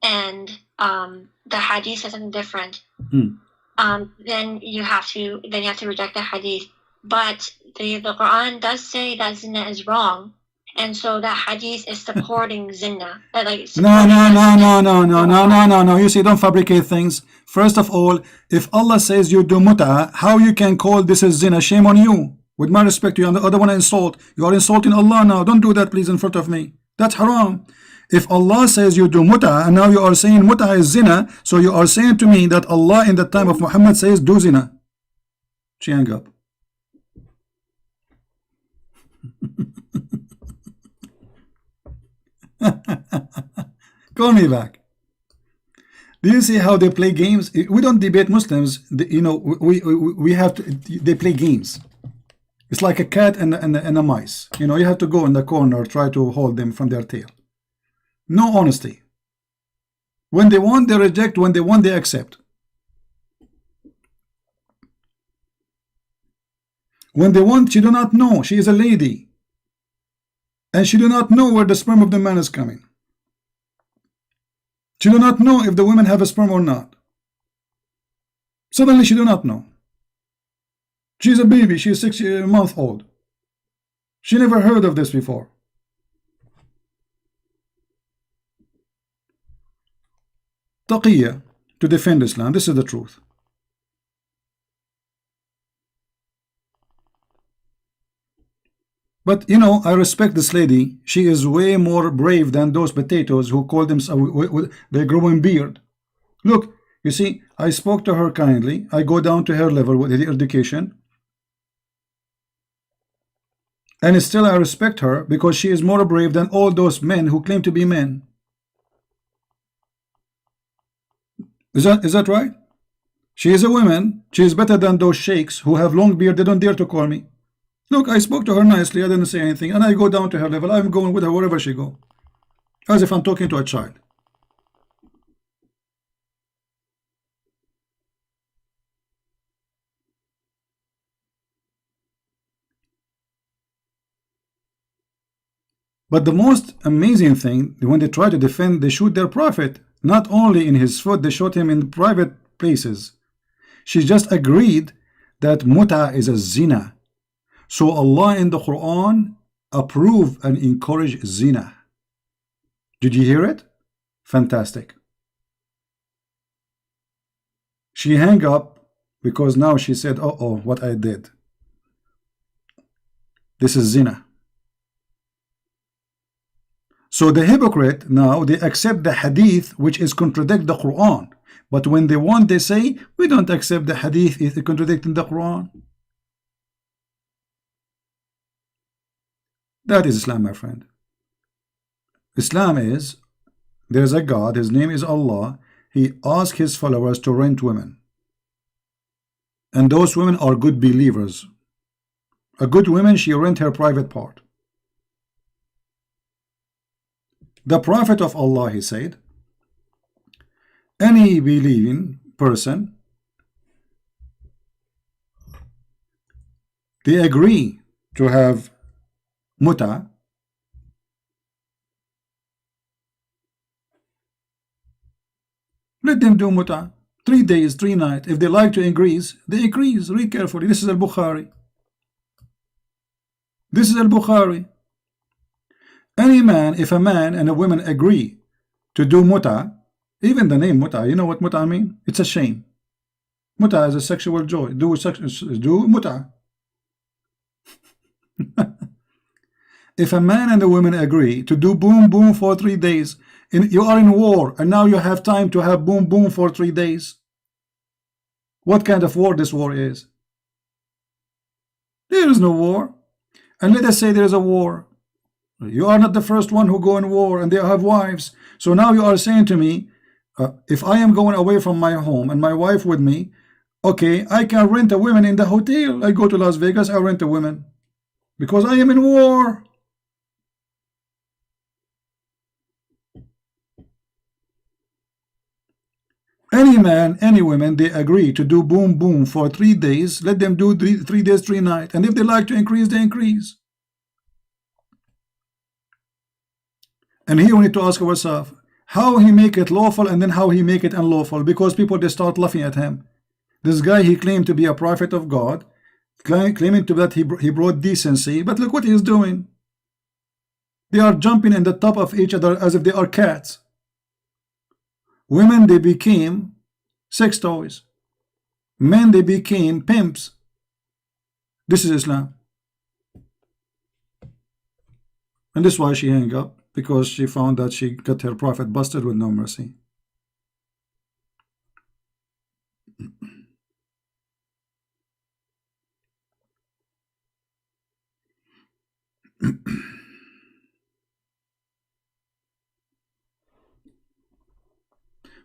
S2: and the Hadith says something different, then you have to reject the Hadith. But the Quran does say that zina is wrong, and so that Hadith is supporting zina.
S1: No. You see, don't fabricate things. First of all, if Allah says you do mut'ah, how you can call this a zina? Shame on you. With my respect to you, and the other one insult. You are insulting Allah now. Don't do that, please, in front of me. That's haram. If Allah says you do mut'ah, and now you are saying mut'ah is zina, so you are saying to me that Allah in the time of Muhammad says do zina. She hung up. Call me back. Do you see how they play games? We don't debate Muslims. You know, we have to. They play games. It's like a cat and a mice. You know, you have to go in the corner, try to hold them from their tail. No honesty. When they want, they reject. When they want, they accept. When they want, she do not know. She is a lady. And she do not know where the sperm of the man is coming. She do not know if the women have a sperm or not. Suddenly she do not know. She is a baby. She is 6 months old. She never heard of this before. Taqiyya, to defend Islam. This is the truth. But you know, I respect this lady. She is way more brave than those potatoes who call themselves they're growing beard. Look, you see, I spoke to her kindly. I go down to her level with the education. And still I respect her because she is more brave than all those men who claim to be men. Is that right? She is a woman. She is better than those sheikhs who have long beard. They don't dare to call me. Look, I spoke to her nicely. I didn't say anything. And I go down to her level. I'm going with her wherever she go. As if I'm talking to a child. But the most amazing thing, when they try to defend, they shoot their prophet. Not only in his foot, they shot him in private places. She just agreed that mut'ah is a zina. So Allah in the Quran approve and encourage zina. Did you hear it? Fantastic. She hung up because now she said, oh, what I did. This is zina. So the hypocrite now, they accept the hadith which is contradict the Quran. But when they want, they say, we don't accept the hadith, it's contradicting the Quran. That is Islam, my friend. Islam is, there's a God, his name is Allah. He asks his followers to rent women. And those women are good believers. A good woman, she rent her private part. The Prophet of Allah, he said, any believing person, they agree to have mut'ah, let them do mut'ah 3 days, 3 nights. If they like to increase, they increase. Read carefully. This is al-Bukhari. This is al-Bukhari. Any man, if a man and a woman agree to do mut'ah, even the name mut'ah, you know what mut'ah mean? It's a shame. Mut'ah is a sexual joy. Do mut'ah. If a man and a woman agree to do boom boom for 3 days, you are in war and now you have time to have boom boom for 3 days. What kind of war this war is? There is no war. And let us say there is a war. You are not the first one who go in war and they have wives. So now you are saying to me, if I am going away from my home and my wife with me, okay, I can rent a woman in the hotel. I go to Las Vegas, I rent a woman because I am in war. Any man, any woman, they agree to do boom boom for 3 days. Let them do 3 days, 3 nights. And if they like to increase, they increase. And here we need to ask ourselves how he make it lawful and then how he make it unlawful, because people, they start laughing at him. This guy, he claimed to be a prophet of God, claiming to that he brought decency, but look what he is doing. They are jumping in the top of each other as if they are cats. Women, they became sex toys. Men, they became pimps. This is Islam. And this is why she hung up, because she found that she got her prophet busted with no mercy.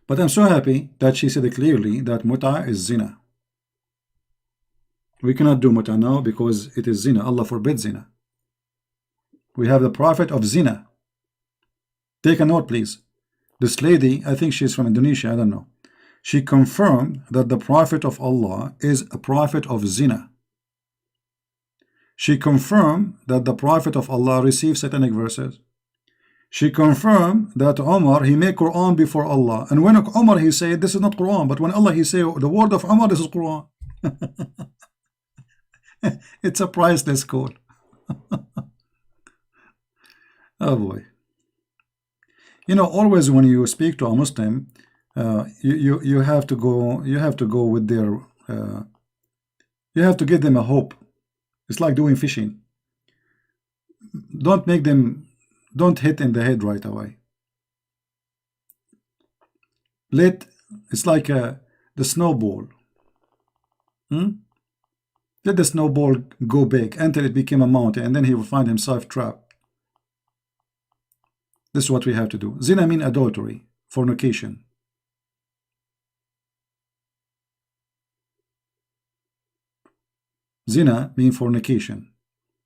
S1: But I'm so happy that she said clearly that Mut'ah is zina. We cannot do Mut'ah now because it is zina. Allah forbids zina. We have the prophet of zina. Take a note, please. This lady, I think she's from Indonesia, I don't know. She confirmed that the prophet of Allah is a prophet of zina. She confirmed that the prophet of Allah received satanic verses. She confirmed that Umar, he made Quran before Allah. And when Umar, he said, this is not Quran. But when Allah, he said, the word of Umar, this is Quran. It's a priceless code. Oh boy. You know, always when you speak to a Muslim, you have to go with their, you have to give them a hope. It's like doing fishing. Don't make them, don't hit in the head right away. It's like the snowball. Let the snowball go big until it became a mountain, and then he will find himself trapped. This is what we have to do. Zina means adultery, fornication. Zina means fornication.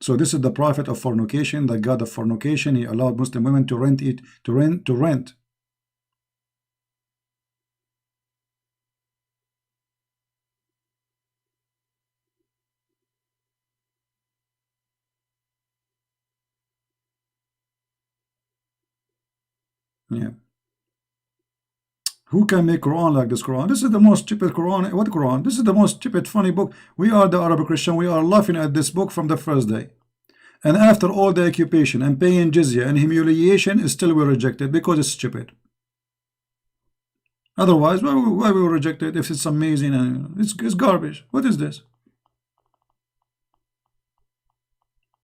S1: So this is the prophet of fornication, the god of fornication. He allowed Muslim women to rent. Yeah. Who can make Quran like this Quran? This is the most stupid Quran. What Quran? This is the most stupid, funny book. We are the Arab Christian. We are laughing at this book from the first day. And after all the occupation and paying jizya and humiliation, still we reject it because it's stupid. Otherwise, why we reject it if it's amazing and it's garbage? What is this?